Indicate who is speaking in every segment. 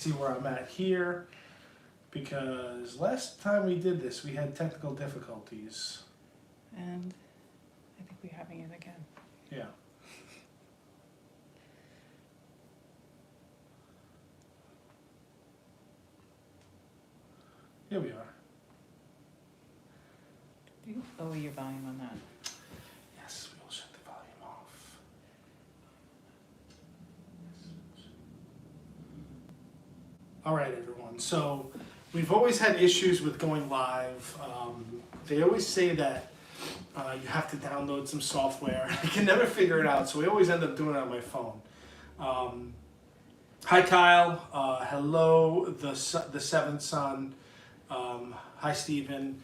Speaker 1: see where I'm at here, because last time we did this we had technical difficulties.
Speaker 2: And I think we're having it again.
Speaker 1: Yeah. Here we are.
Speaker 2: Do you lower your volume on that?
Speaker 1: Yes, we will shut the volume off. All right, everyone. So we've always had issues with going live. They always say that you have to download some software. I can never figure it out, so we always end up doing it on my phone. Hi, Kyle. Hello, the seventh son. Hi, Stephen.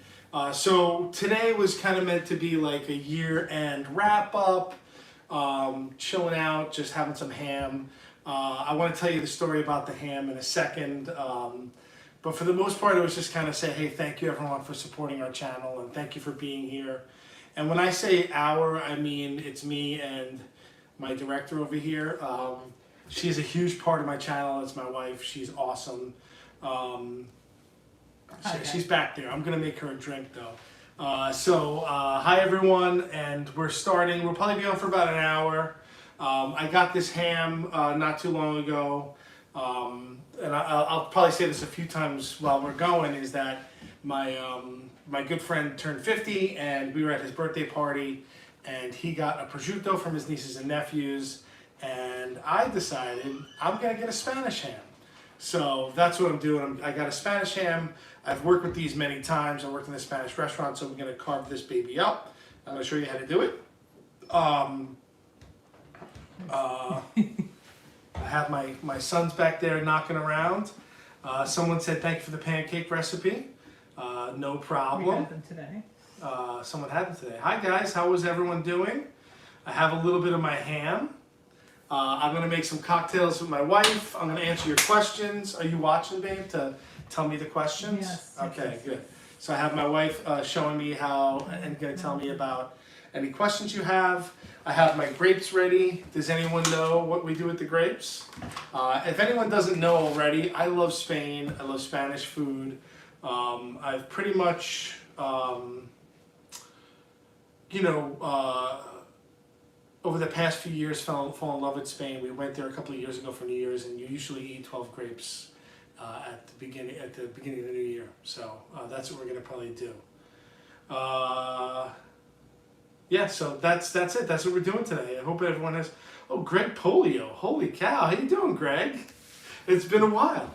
Speaker 1: So today was kind of meant to be like a year-end wrap-up, chilling out, just having some ham. I want to tell you the story about the ham in a second, but for the most part, it was just kind of say, hey, thank you everyone for supporting our channel, and thank you for being here. And when I say our, I mean it's me and my director over here. She's a huge part of my channel. It's my wife. She's awesome. She's back there. I'm gonna make her a drink though. Hi everyone, and we're starting. We'll probably be on for about an hour. I got this ham not too long ago, and I'll probably say this a few times while we're going. Is that my good friend turned 50, and we were at his birthday party, and he got a prosciutto from his nieces and nephews, and I decided I'm gonna get a Spanish ham. So that's what I'm doing. I got a Spanish ham. I've worked with these many times. I worked in a Spanish restaurant, so I'm going to carve this baby up. I'm going to show you how to do it. I have my sons back there knocking around. Someone said thank you for the pancake recipe. No problem.
Speaker 2: We had them today.
Speaker 1: Someone had them today. Hi guys, how is everyone doing? I have a little bit of my ham. I'm going to make some cocktails with my wife. I'm going to answer your questions. Are you watching, babe, to tell me the questions?
Speaker 2: Yes.
Speaker 1: Okay,
Speaker 2: Yes.
Speaker 1: good. So I have my wife showing me how and going to tell me about any questions you have. I have my grapes ready. Does anyone know what we do with the grapes? If anyone doesn't know already, I love Spain. I love Spanish food. I've pretty much, over the past few years, fall in love with Spain. We went there a couple of years ago for New Year's, and you usually eat 12 grapes at the beginning of the new year. So that's what we're gonna probably do. Yeah, so that's it. That's what we're doing today. I hope everyone has. Oh, Greg Polio! Holy cow! How you doing, Greg? It's been a while.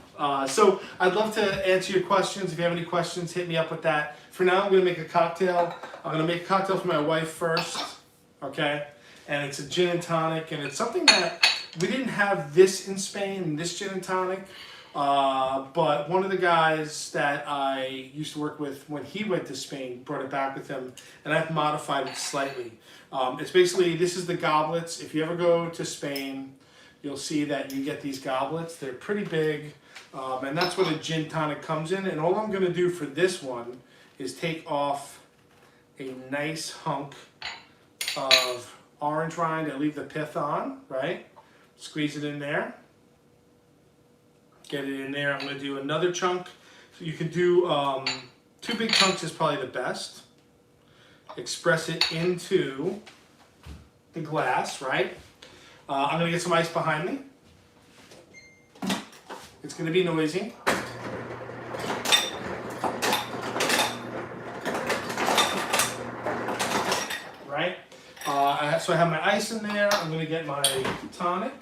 Speaker 1: So I'd love to answer your questions. If you have any questions, hit me up with that. For now, I'm gonna make a cocktail. I'm gonna make a cocktail for my wife first. Okay. And it's a gin and tonic, and it's something that we didn't have this in Spain, this gin and tonic, but one of the guys that I used to work with when he went to Spain brought it back with him, and I've modified it slightly. It's basically, this is the goblets. If you ever go to Spain, you'll see that you get these goblets. They're pretty big, and that's what a gin tonic comes in, and all I'm going to do for this one is take off a nice hunk of orange rind. I leave the pith on, right? Squeeze it in there. Get it in there. I'm going to do another chunk. So you can do 2 big chunks is probably the best. Express it into the glass, right? I'm going to get some ice behind me. It's going to be noisy. Right? So I have my ice in there. I'm going to get my tonic.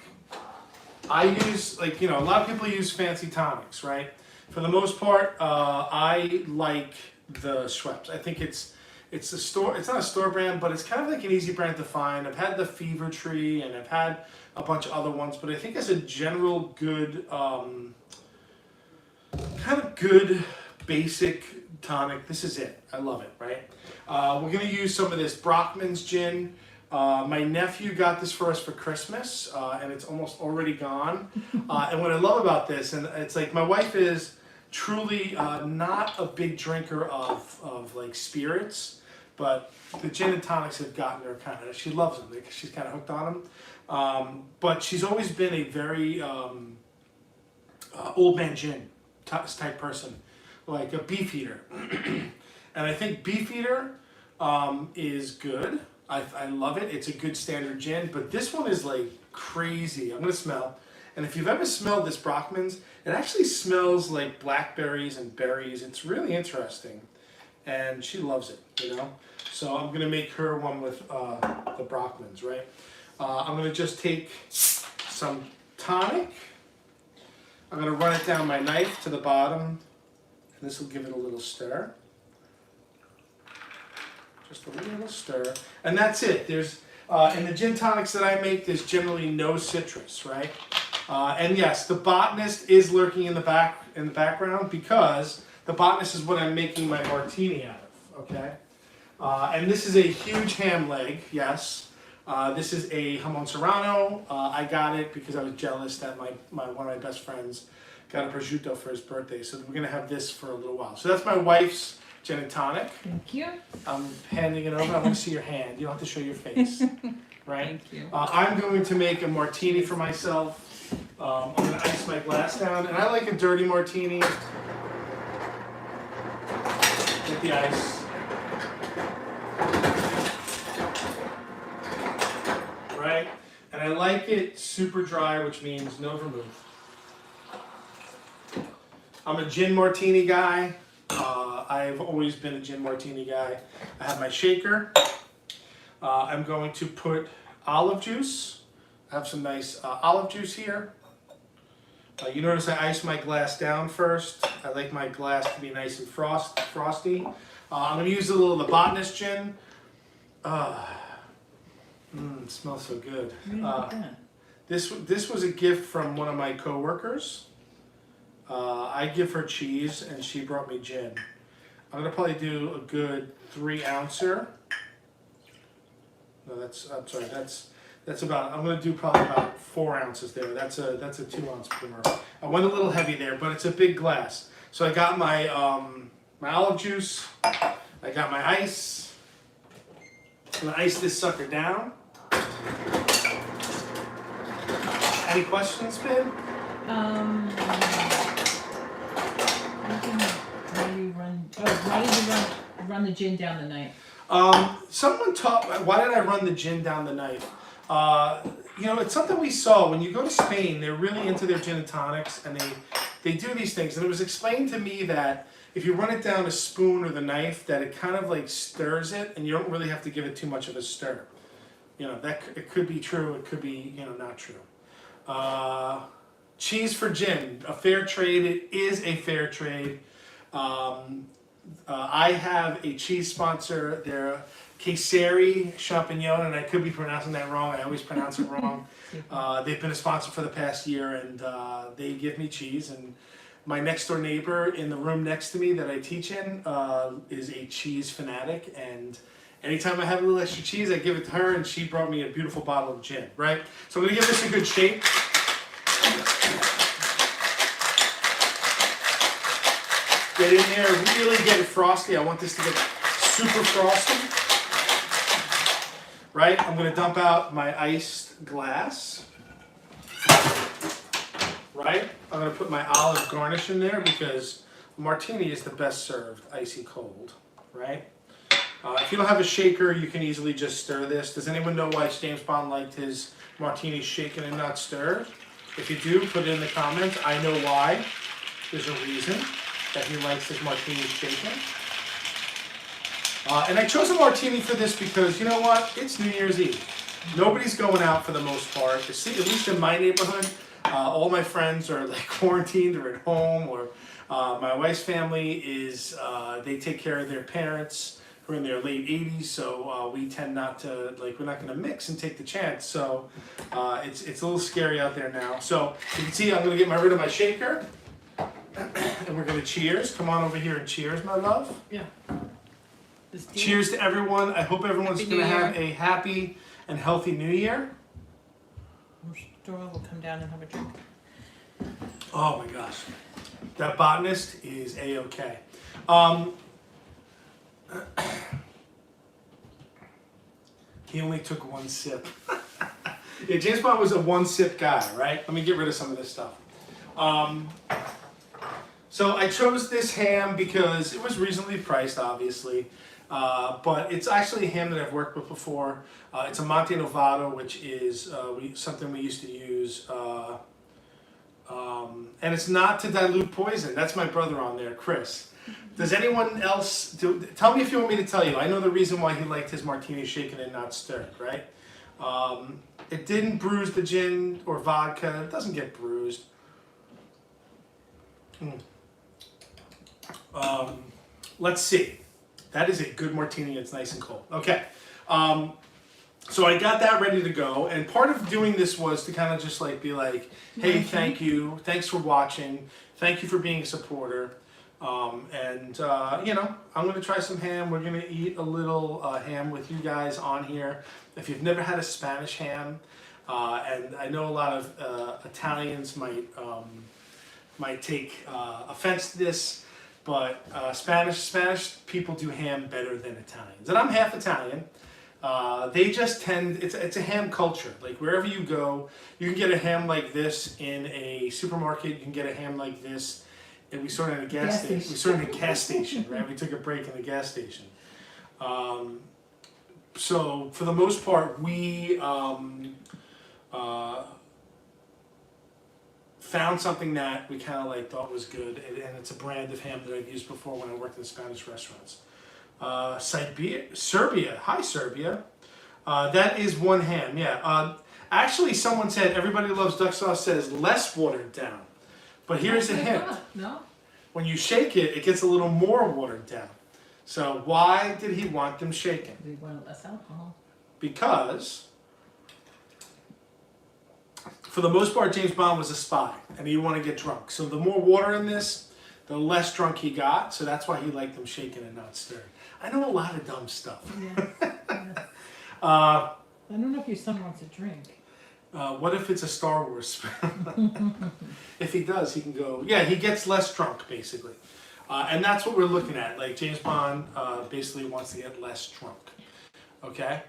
Speaker 1: I use, a lot of people use fancy tonics, right? For the most part, I like the Schweppes. I think it's a store. It's not a store brand, but it's kind of like an easy brand to find. I've had the Fever Tree, and I've had a bunch of other ones, but I think as a general good, kind of good basic tonic, this is it. I love it, right? We're going to use some of this Brockman's gin. My nephew got this for us for Christmas, and it's almost already gone. And what I love about this, and it's like my wife is truly not a big drinker of like spirits, but the gin and tonics have gotten her kind of, she loves them because she's kind of hooked on them. But she's always been a very old man gin type person, like a beefeater. And I think beefeater is good. I love it. It's a good standard gin, but this one is like crazy. I'm gonna smell. And if you've ever smelled this Brockman's, it actually smells like blackberries and berries. It's really interesting. And she loves it, you know? So I'm gonna make her one with the Brockman's, right? I'm gonna just take some tonic. I'm gonna run it down my knife to the bottom, and this will give it a little stir. Just a little stir, and that's it. There's in the gin tonics that I make, there's generally no citrus, right? And yes, the botanist is lurking in the background because the botanist is what I'm making my martini out of. Okay, and this is a huge ham leg. Yes, this is a jamon serrano. I got it because I was jealous that one of my best friends got a prosciutto for his birthday. So we're gonna have this for a little while. So that's my wife's gin and tonic.
Speaker 2: Thank you.
Speaker 1: I'm handing it over. I want to see your hand. You don't have to show your face, right?
Speaker 2: Thank you.
Speaker 1: I'm going to make a martini for myself. I'm going to ice my glass down, and I like a dirty martini. Get the ice. Right? And I like it super dry, which means no vermouth. I'm a gin martini guy. I've always been a gin martini guy. I have my shaker. I'm going to put olive juice. I have some nice olive juice here. You notice I ice my glass down first. I like my glass to be nice and frosty. I'm going to use a little of the botanist gin. It smells so good. This was a gift from one of my coworkers. I give her cheese and she brought me gin. I'm gonna probably do a good 3-ouncer. No, that's about. I'm gonna do probably about 4 ounces there. That's a 2-ounce pour. I went a little heavy there, but it's a big glass. So I got my my olive juice. I got my ice. I'm gonna ice this sucker down. Any questions, Ben?
Speaker 3: Why did you run the gin down the knife?
Speaker 1: Someone taught. Why did I run the gin down the knife? You know, it's something we saw when you go to Spain. They're really into their gin and tonics, and they do these things. And it was explained to me that if you run it down a spoon or the knife, that it kind of like stirs it, and you don't really have to give it too much of a stir. You know, that it could be true. It could be, you know, not true. Cheese for gin, a fair trade. It is a fair trade. I have a cheese sponsor. They're Caesari Champignon, and I could be pronouncing that wrong. I always pronounce it wrong. They've been a sponsor for the past year, and they give me cheese. And my next door neighbor in the room next to me that I teach in is a cheese fanatic, and anytime I have a little extra cheese, I give it to her, and she brought me a beautiful bottle of gin, right? So I'm gonna give this a good shake. Get in there, really get it frosty. I want this to get super frosty. Right? I'm gonna dump out my iced glass. Right? I'm gonna put my olive garnish in there because martini is the best served icy cold. Right? If you don't have a shaker, you can easily just stir this. Does anyone know why James Bond liked his martinis shaken and not stirred? If you do, put it in the comments. I know why. There's a reason that he likes his martinis shaken. And I chose a martini for this because, you know what? It's New Year's Eve. Nobody's going out for the most part. At least in my neighborhood, all my friends are like quarantined or at home, or my wife's family is, they take care of their parents who are in their late 80s, so we tend not to, we're not gonna mix and take the chance. So it's a little scary out there now. So you can see I'm gonna get rid of my shaker. And we're gonna cheers. Come on over here and cheers, my love.
Speaker 3: Yeah.
Speaker 1: Cheers to everyone. I hope everyone's gonna have a happy and healthy New Year.
Speaker 3: Dora will come down and have a drink.
Speaker 1: Oh my gosh, that botanist is A-okay. He only took 1 sip. Yeah, James Bond was a 1-sip guy, right? Let me get rid of some of this stuff. So I chose this ham because it was reasonably priced, obviously, but it's actually a ham that I've worked with before. It's a Monte Novato, which is something we used to use, and it's not to dilute poison. That's my brother on there, Chris. Does anyone else, tell me if you want me to tell you. I know the reason why he liked his martini shaken and not stirred, right? It didn't bruise the gin or vodka. It doesn't get bruised. Let's see. That is a good martini. It's nice and cold. Okay. So I got that ready to go. And part of doing this was to kind of just like be like, hey, thank you. Thanks for watching. Thank you for being a supporter. You know, I'm going to try some ham. We're going to eat a little ham with you guys on here. If you've never had a Spanish ham, and I know a lot of Italians might take offense to this, but Spanish people do ham better than Italians. And I'm half Italian. They just tend, it's a ham culture. Like wherever you go, you can get a ham like this in a supermarket. You can get a ham like this. And we saw it in a gas station. We saw it in a gas station, right? We took a break in the gas station. So for the most part, we found something that we kind of like thought was good, and it's a brand of ham that I've used before when I worked in Spanish restaurants. Serbia. Hi, Serbia. That is one ham. Yeah. Actually, someone said everybody loves duck sauce says less watered down. But here's a hint.
Speaker 3: No?
Speaker 1: When you shake it, it gets a little more watered down. So why did he want them shaken?
Speaker 3: We wanted less alcohol.
Speaker 1: Because, for the most part, James Bond was a spy, and he wanted to get drunk. So the more water in this, the less drunk he got. So that's why he liked them shaken and not stirred. I know a lot of dumb stuff.
Speaker 3: Yes. I don't know if your son wants a drink.
Speaker 1: What if it's a Star Wars? If he does, he can go. Yeah, he gets less drunk, basically. And that's what we're looking at. Like, James Bond basically wants to get less drunk. Okay?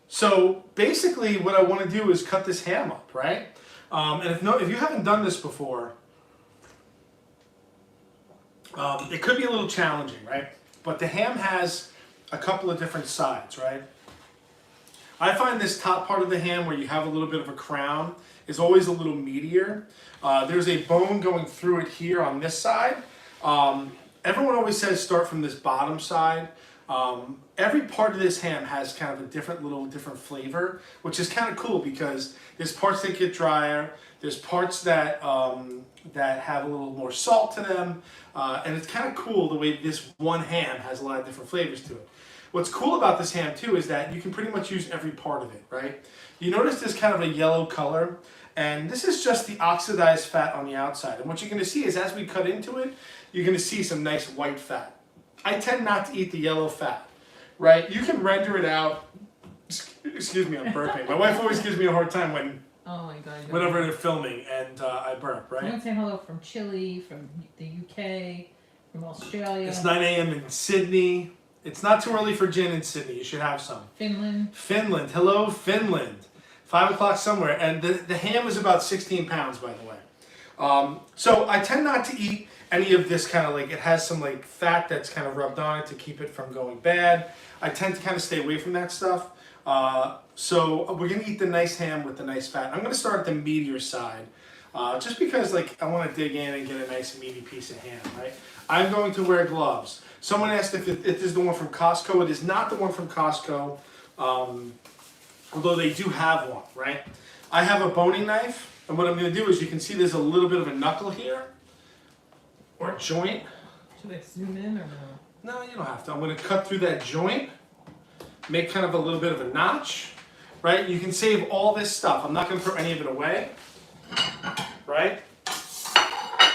Speaker 1: So, basically, what I want to do is cut this ham up, right? And if you haven't done this before, it could be a little challenging, right? But the ham has a couple of different sides, right? I find this top part of the ham where you have a little bit of a crown is always a little meatier. There's a bone going through it here on this side. Everyone always says start from this bottom side. Every part of this ham has kind of a different flavor, which is kind of cool because there's parts that get drier, there's parts that that have a little more salt to them, and it's kind of cool the way this one ham has a lot of different flavors to it. What's cool about this ham too is that you can pretty much use every part of it, right? You notice this kind of a yellow color, and this is just the oxidized fat on the outside. And what you're going to see is as we cut into it, you're going to see some nice white fat. I tend not to eat the yellow fat, right? You can render it out. Excuse me, I'm burping. My wife always gives me a hard time
Speaker 3: Oh my God.
Speaker 1: whenever they're filming and I burp, right?
Speaker 3: Someone say hello from Chile, from the UK, from Australia.
Speaker 1: It's 9 a.m. in Sydney. It's not too early for gin in Sydney. You should have some.
Speaker 3: Finland.
Speaker 1: Hello, Finland. 5 o'clock somewhere. And the ham is about 16 pounds, by the way. So I tend not to eat any of this kind of like, it has some like fat that's kind of rubbed on it to keep it from going bad. I tend to kind of stay away from that stuff. So we're going to eat the nice ham with the nice fat. I'm going to start at the meatier side. Just because like I want to dig in and get a nice meaty piece of ham, right? I'm going to wear gloves. Someone asked if this is the one from Costco. It is not the one from Costco, although they do have one, right? I have a boning knife, and what I'm going to do is you can see there's a little bit of a knuckle here, or a joint.
Speaker 3: Should I zoom in or no?
Speaker 1: No, you don't have to. I'm going to cut through that joint, make kind of a little bit of a notch, right? You can save all this stuff. I'm not going to throw any of it away, right?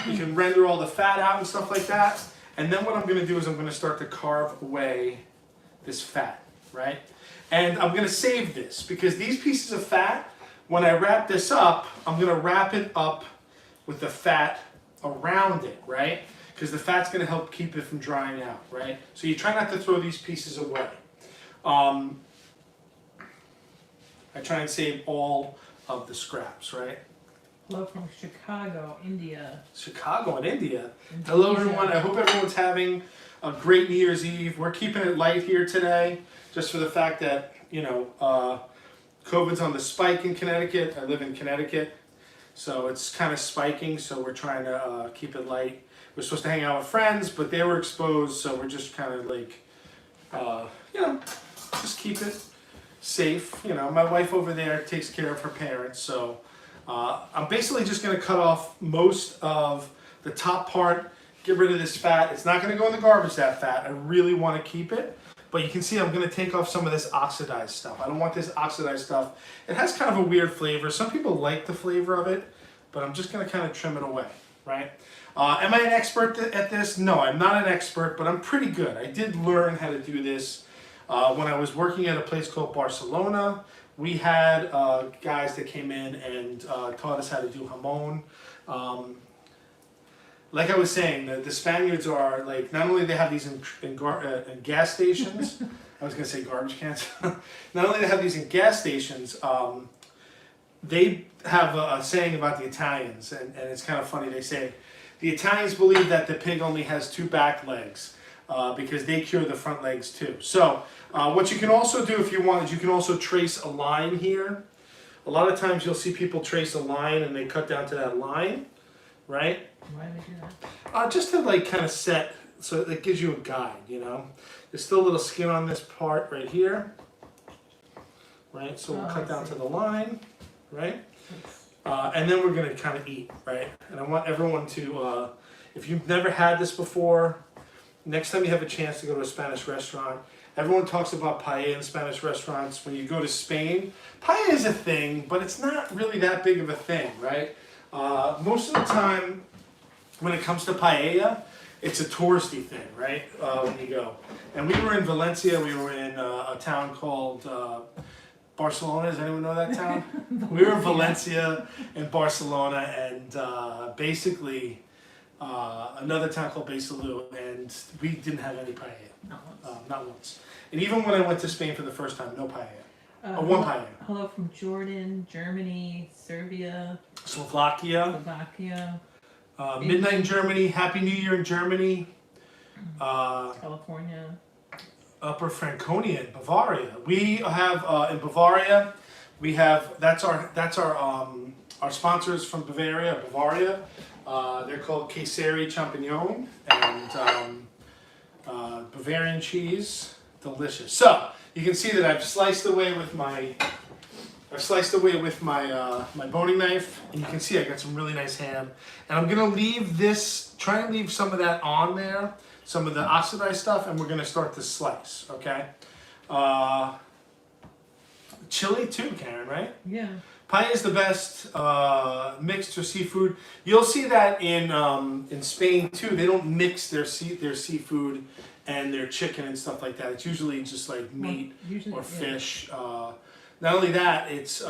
Speaker 1: You can render all the fat out and stuff like that. And then what I'm going to do is I'm going to start to carve away this fat, right? And I'm going to save this because these pieces of fat, when I wrap this up, I'm going to wrap it up with the fat around it, right? Because the fat's going to help keep it from drying out, right? So you try not to throw these pieces away. I try and save all of the scraps, right?
Speaker 3: Hello from Chicago, India.
Speaker 1: Chicago and India. Hello, everyone. I hope everyone's having a great New Year's Eve. We're keeping it light here today, just for the fact that, COVID's on the spike in Connecticut. I live in Connecticut, so it's kind of spiking, so we're trying to keep it light. We're supposed to hang out with friends, but they were exposed, so we're just kind of like, just keep it safe. My wife over there takes care of her parents, so I'm basically just going to cut off most of the top part, get rid of this fat. It's not going to go in the garbage, that fat. I really want to keep it. But you can see I'm going to take off some of this oxidized stuff. I don't want this oxidized stuff. It has kind of a weird flavor. Some people like the flavor of it, but I'm just going to kind of trim it away, right? Am I an expert at this? No, I'm not an expert, but I'm pretty good. I did learn how to do this when I was working at a place called Barcelona. We had guys that came in and taught us how to do jamon. Like I was saying, the Spaniards are like, not only they have these in gas stations, I was going to say garbage cans, not only they have these in gas stations, they have a saying about the Italians, and it's kind of funny. They say, the Italians believe that the pig only has 2 back legs because they cure the front legs too. So what you can also do if you want is you can also trace a line here. A lot of times you'll see people trace a line and they cut down to that line, right?
Speaker 3: Why do they do that?
Speaker 1: Just to like kind of set, so it gives you a guide, There's still a little skin on this part right here, right? So we'll cut down to the line, right? And then we're gonna kind of eat, right? And I want everyone to, if you've never had this before, next time you have a chance to go to a Spanish restaurant, everyone talks about paella in Spanish restaurants. When you go to Spain, paella is a thing, but it's not really that big of a thing, right? Most of the time, when it comes to paella, it's a touristy thing, right? When you go. And we were in Valencia, we were in a town called Barcelona. Does anyone know that town? We were in Valencia and Barcelona, and basically another town called Besalú, and we didn't have any paella. Not once. And even when I went to Spain for the first time, no paella. One paella.
Speaker 3: Hello from Jordan, Germany, Serbia,
Speaker 1: Slovakia. Midnight in Germany. Happy New Year in Germany.
Speaker 3: California.
Speaker 1: Upper Franconia in Bavaria. We have in Bavaria. We have that's our sponsors from Bavaria. They're called Caesari Champignon and Bavarian cheese. Delicious. So you can see that I've sliced away with my my boning knife, and you can see I got some really nice ham. And I'm gonna leave this, try and leave some of that on there, some of the oxidized stuff, and we're gonna start to slice, okay? Chili too, Karen, right?
Speaker 3: Yeah.
Speaker 1: Paella is the best mixed or seafood. You'll see that in Spain too. They don't mix their seafood and their chicken and stuff like that. It's usually just like meat or fish. Not only that, it's
Speaker 3: a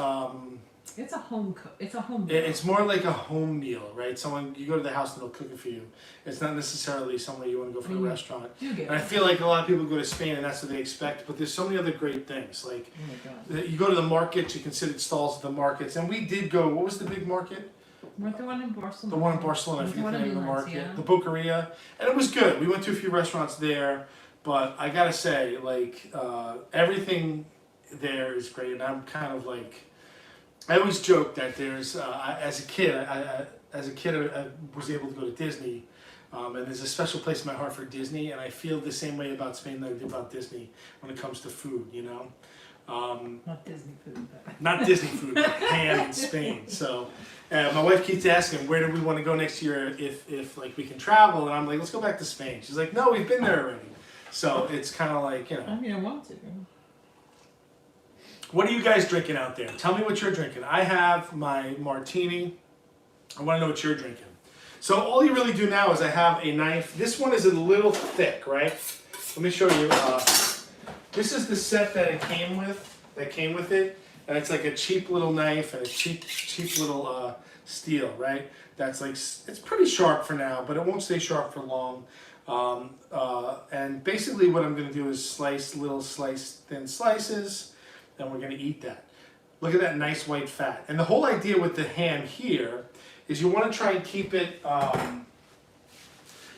Speaker 3: home cook. It's a home meal.
Speaker 1: It's more like a home meal, right? You go to the house and they'll cook it for you. It's not necessarily somewhere you want to go for a restaurant. And I feel like a lot of people go to Spain and that's what they expect. But there's so many other great things. Like you go to the markets, you can sit at stalls at the markets. And we did go. What was the big market?
Speaker 3: The one in Barcelona.
Speaker 1: The one in Barcelona. I forget the name of the market. The Boqueria, and it was good. We went to a few restaurants there, but I gotta say, like everything there is great, and I'm kind of like, I always joke that there's as a kid I was able to go to Disney, and there's a special place in my heart for Disney, and I feel the same way about Spain that I do about Disney when it comes to food,
Speaker 3: Not Disney food. But.
Speaker 1: Not Disney food, but ham in Spain. So my wife keeps asking, where do we want to go next year if like we can travel, and I'm like, let's go back to Spain. She's like, no, we've been there already. So it's kind of like,
Speaker 3: I mean, I want to.
Speaker 1: What are you guys drinking out there? Tell me what you're drinking. I have my Martini. I want to know what you're drinking. So all you really do now is I have a knife. This one is a little thick, right? Let me show you. This is the set that it came with it. And it's like a cheap little knife and a cheap little steel, right? That's like, it's pretty sharp for now, but it won't stay sharp for long. And basically what I'm going to do is slice thin slices, and we're going to eat that. Look at that nice white fat. And the whole idea with the ham here is you want to try and keep it.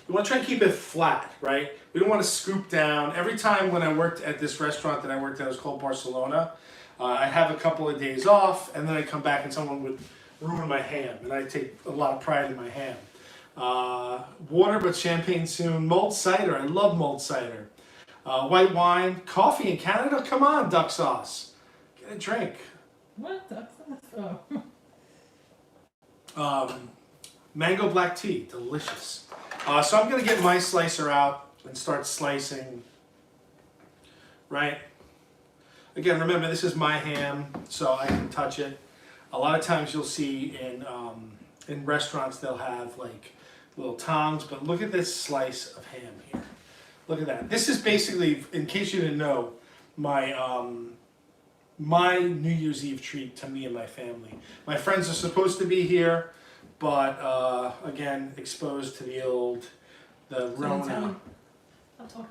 Speaker 1: You want to try and keep it flat, right? We don't want to scoop down. Every time when I worked at this restaurant that I worked at, it was called Barcelona. I have a couple of days off, and then I come back and someone would ruin my ham, and I take a lot of pride in my ham. Water, but champagne soon. Mulled cider, I love mulled cider. White wine, coffee in Canada. Come on, duck sauce, get a drink.
Speaker 3: What? That's
Speaker 1: Mango black tea, delicious. So I'm gonna get my slicer out and start slicing. Right. Again, remember this is my ham, so I can touch it. A lot of times you'll see in restaurants they'll have like little tongs, but look at this slice of ham here. Look at that. This is basically, in case you didn't know, my my New Year's Eve treat to me and my family. My friends are supposed to be here, but again, exposed to the Rona.
Speaker 3: I'll talk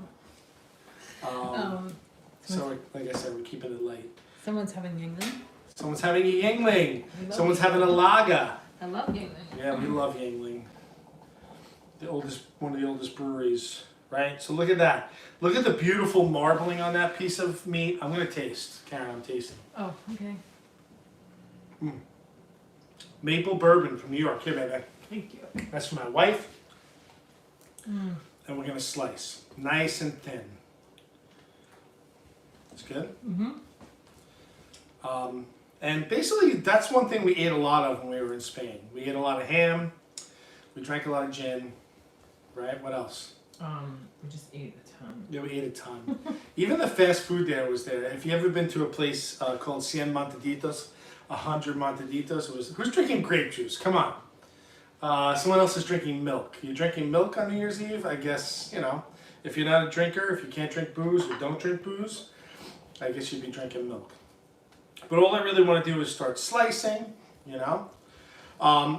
Speaker 1: So, like I said, we're keeping it light.
Speaker 3: Someone's having Yingling.
Speaker 1: Someone's having a Yingling. Someone's having a lager.
Speaker 3: I love Yingling.
Speaker 1: Yeah, we love Yingling. One of the oldest breweries, right? So look at that. Look at the beautiful marbling on that piece of meat. I'm gonna taste. Karen, I'm tasting.
Speaker 3: Oh, okay.
Speaker 1: Maple bourbon from New York. Here, baby.
Speaker 3: Thank you.
Speaker 1: That's for my wife. And we're gonna slice. Nice and thin. That's good. And basically, that's one thing we ate a lot of when we were in Spain. We ate a lot of ham. We drank a lot of gin. Right? What else?
Speaker 3: We just ate a ton.
Speaker 1: Yeah, we ate a ton. Even the fast food there was there. If you ever been to a place called 100 Montaditos, who's drinking grape juice? Come on. Someone else is drinking milk. You drinking milk on New Year's Eve? I guess, if you're not a drinker, if you can't drink booze or don't drink booze, I guess you'd be drinking milk. But all I really want to do is start slicing,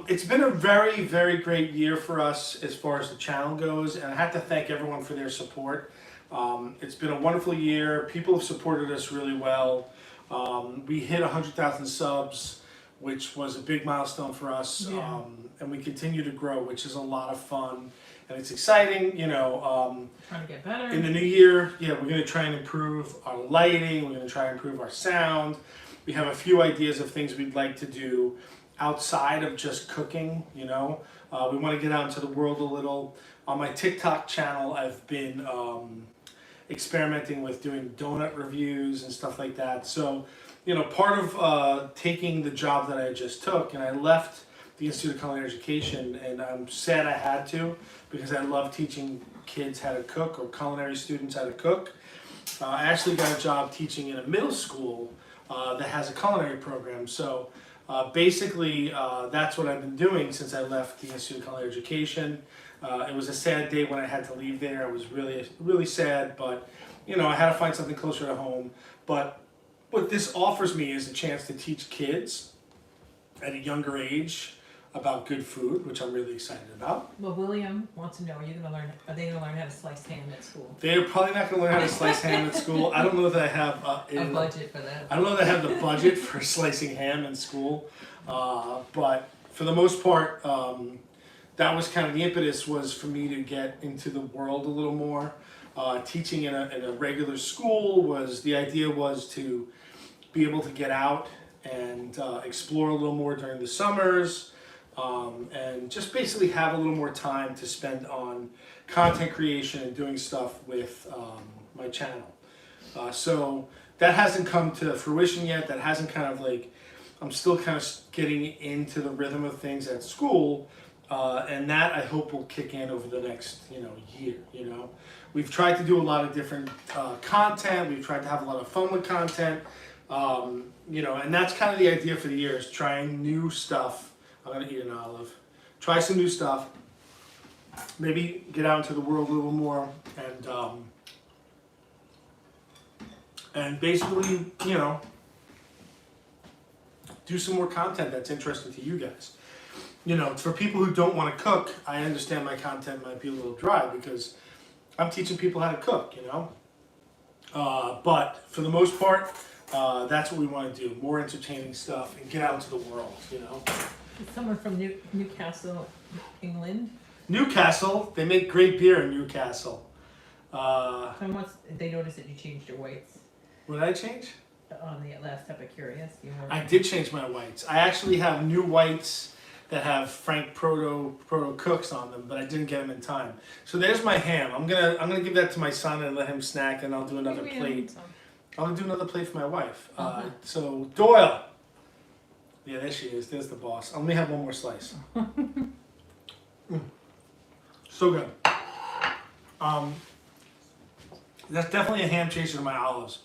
Speaker 1: It's been a very, very great year for us as far as the channel goes, and I have to thank everyone for their support. It's been a wonderful year. People have supported us really well. We hit 100,000 subs, which was a big milestone for us, and we continue to grow, which is a lot of fun. And it's exciting,
Speaker 3: Trying to get better.
Speaker 1: in the new year, we're going to try and improve our lighting. We're going to try and improve our sound. We have a few ideas of things we'd like to do outside of just cooking, We want to get out into the world a little. On my TikTok channel, I've been experimenting with doing donut reviews and stuff like that. So, part of taking the job that I just took, and I left the Institute of Culinary Education, and I'm sad I had to, because I love teaching kids how to cook, or culinary students how to cook. I actually got a job teaching in a middle school that has a culinary program. So basically, that's what I've been doing since I left the Institute of Culinary Education. It was a sad day when I had to leave there. I was really, really sad, but I had to find something closer to home. But what this offers me is a chance to teach kids at a younger age about good food, which I'm really excited about.
Speaker 3: Well, William wants to know, are they going to learn how to slice ham at school?
Speaker 1: They're probably not going to learn how to slice ham at school. I don't know that I have
Speaker 3: A budget for that.
Speaker 1: I don't know that I have the budget for slicing ham in school, but for the most part, that was kind of the impetus, was for me to get into the world a little more. Teaching in a regular school the idea was to be able to get out and explore a little more during the summers, and just basically have a little more time to spend on content creation and doing stuff with my channel. So that hasn't come to fruition yet. That hasn't I'm still kind of getting into the rhythm of things at school, and that I hope will kick in over the next year. We've tried to do a lot of different content. We've tried to have a lot of fun with content, and that's kind of the idea for the year, is trying new stuff. I'm gonna eat an olive. Try some new stuff. Maybe get out into the world a little more, and basically, do some more content that's interesting to you guys. For people who don't want to cook, I understand my content might be a little dry because I'm teaching people how to cook, but for the most part, that's what we want to do. More entertaining stuff and get out into the world,
Speaker 3: Is someone from Newcastle, England?
Speaker 1: Newcastle, they make great beer in Newcastle.
Speaker 3: They noticed that you changed your whites
Speaker 1: What did I change?
Speaker 3: on the last Epicurious.
Speaker 1: I did change my whites. I actually have new whites that have Frank Proto Cooks on them, but I didn't get them in time. So there's my ham. I'm gonna give that to my son and let him snack, and I'll do another plate. I'll do another plate for my wife. So Doyle. Yeah, there she is. There's the boss. Let me have one more slice. So good. That's definitely a ham chaser to my olives.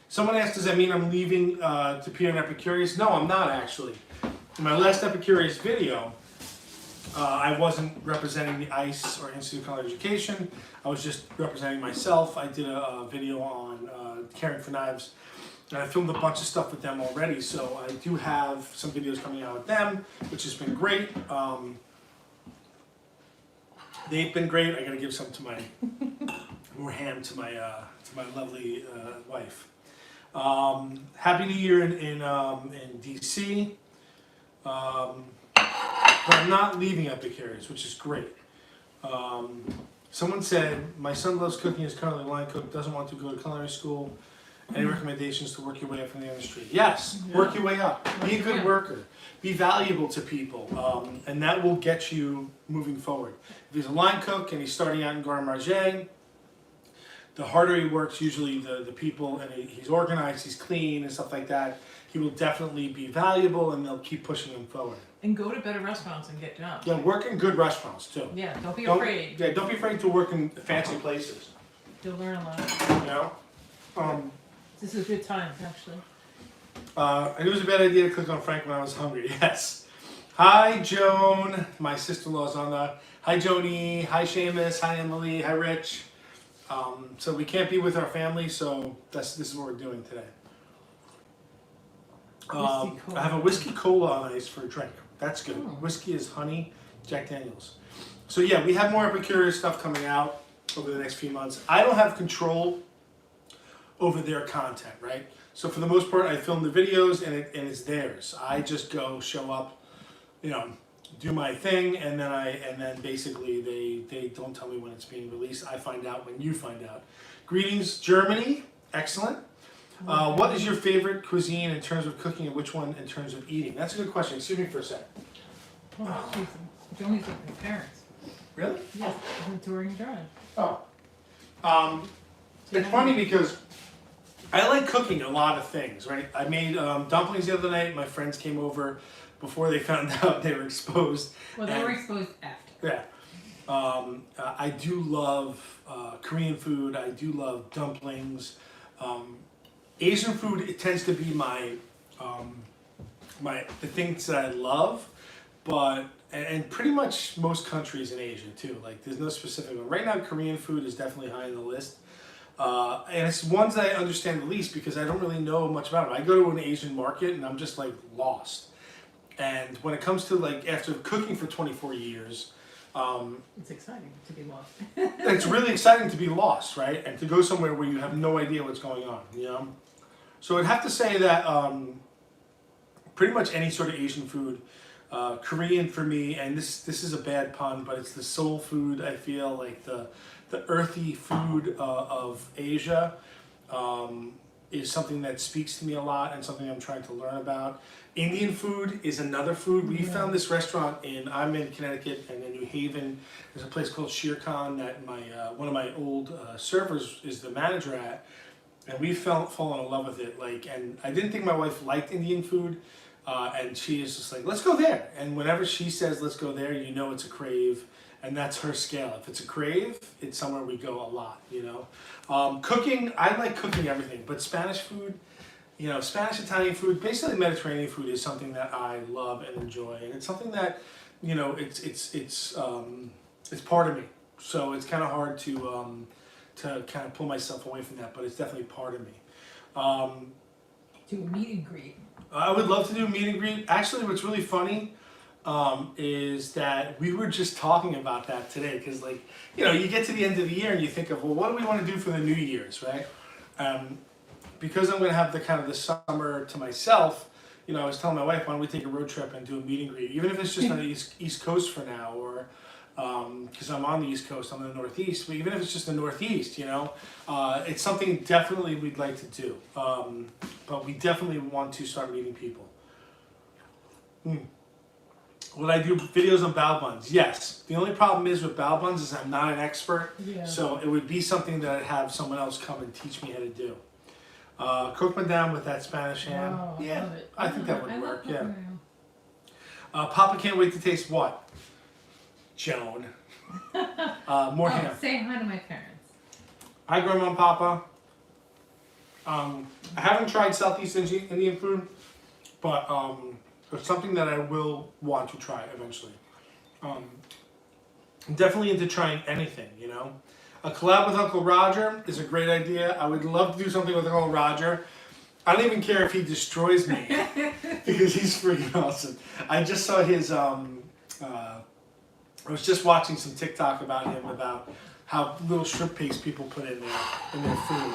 Speaker 1: Someone asked, does that mean I'm leaving to appear in Epicurious? No, I'm not actually. In my last Epicurious video, I wasn't representing the ICE or Institute of Culinary Education. I was just representing myself. I did a video on caring for knives. And I filmed a bunch of stuff with them already, so I do have some videos coming out with them, which has been great. They've been great. I gotta give some to my more ham to my lovely wife. Happy New Year in DC. But I'm not leaving Epicurious, which is great. Someone said, my son loves cooking, is currently a line cook, doesn't want to go to culinary school. Any recommendations to work your way up from the industry? Yes, work your way up. Be a good worker. Be valuable to people, and that will get you moving forward. If he's a line cook and he's starting out in Garde Manger, the harder he works, usually the people, and he's organized, he's clean, and stuff like that, he will definitely be valuable, and they'll keep pushing him forward.
Speaker 3: And go to better restaurants and get jobs.
Speaker 1: Yeah, work in good restaurants too.
Speaker 3: Yeah, don't be afraid.
Speaker 1: Yeah, don't be afraid to work in fancy places.
Speaker 3: You'll learn a lot.
Speaker 1: You know.
Speaker 3: This is a good time, actually.
Speaker 1: And it was a bad idea to click on Frank when I was hungry. Yes. Hi, Joan. My sister-in-law's on the. Hi, Joni. Hi, Seamus. Hi, Emily. Hi, Rich. So we can't be with our family, so this is what we're doing today. I have a whiskey cola on ice for a drink. That's good. Whiskey is honey, Jack Daniels. So yeah, we have more Epicurious stuff coming out over the next few months. I don't have control over their content, right? So for the most part, I film the videos and it's theirs. I just go, show up, do my thing, and then basically they don't tell me when it's being released. I find out when you find out. Greetings, Germany. Excellent. What is your favorite cuisine in terms of cooking, and which one in terms of eating? That's a good question. Excuse me for a second.
Speaker 3: Oh, jeez. Joni's with her parents.
Speaker 1: Really?
Speaker 3: Yes, I'm touring a drive.
Speaker 1: Oh. It's funny because I like cooking a lot of things, right? I made dumplings the other night. My friends came over before they found out they were exposed.
Speaker 3: Well, they were exposed after.
Speaker 1: Yeah. I do love Korean food. I do love dumplings. Asian food, it tends to be the things that I love, but and pretty much most countries in Asia too. Like there's no specific one. Right now, Korean food is definitely high on the list. And it's ones that I understand the least because I don't really know much about them. I go to an Asian market and I'm just like lost. And when it comes to like after cooking for 24 years,
Speaker 3: it's exciting to be lost.
Speaker 1: it's really exciting to be lost, right? And to go somewhere where you have no idea what's going on, So I'd have to say that pretty much any sort of Asian food, Korean for me, and this is a bad pun, but it's the soul food. I feel like the earthy food of Asia is something that speaks to me a lot and something I'm trying to learn about. Indian food is another food. We found this restaurant I'm in Connecticut, and in New Haven, there's a place called Shere Khan that one of my old servers is the manager at, and we've fallen in love with it. And I didn't think my wife liked Indian food, and she is just like, let's go there. And whenever she says let's go there, it's a crave. And that's her scale. If it's a crave, it's somewhere we go a lot, Cooking, I like cooking everything, but Spanish food, Spanish, Italian food, basically Mediterranean food is something that I love and enjoy. And it's something that, it's part of me. So it's kind of hard to kind of pull myself away from that, but it's definitely part of me.
Speaker 3: Do a meet and greet.
Speaker 1: I would love to do a meet and greet. Actually, what's really funny is that we were just talking about that today because you get to the end of the year and you think of, well, what do we want to do for the New Year's, right? Because I'm going to have the summer to myself, you know, I was telling my wife, why don't we take a road trip and do a meet and greet, even if it's just on the East Coast for now, or because I'm on the East Coast, I'm in the Northeast, but even if it's just the Northeast, you know, it's something definitely we'd like to do. But we definitely want to start meeting people. Would I do videos on bao buns? Yes. The only problem is with bao buns is I'm not an expert,
Speaker 3: Yeah.
Speaker 1: so it would be something that I'd have someone else come and teach me how to do. Cook madame with that Spanish ham.
Speaker 3: Wow, I
Speaker 1: Yeah,
Speaker 3: love it.
Speaker 1: I think that
Speaker 3: I
Speaker 1: would
Speaker 3: love
Speaker 1: work. Yeah.
Speaker 3: cooking now.
Speaker 1: Papa can't wait to taste what? Joan. More ham.
Speaker 2: Say hi to my parents.
Speaker 1: Hi, Grandma and Papa. I haven't tried Southeast Indian food, but it's something that I will want to try eventually. I'm definitely into trying anything, you know. A collab with Uncle Roger is a great idea. I would love to do something with Uncle Roger. I don't even care if he destroys me because he's freaking awesome. I just saw his. I was just watching some TikTok about him, about how little shrimp paste people put in their food.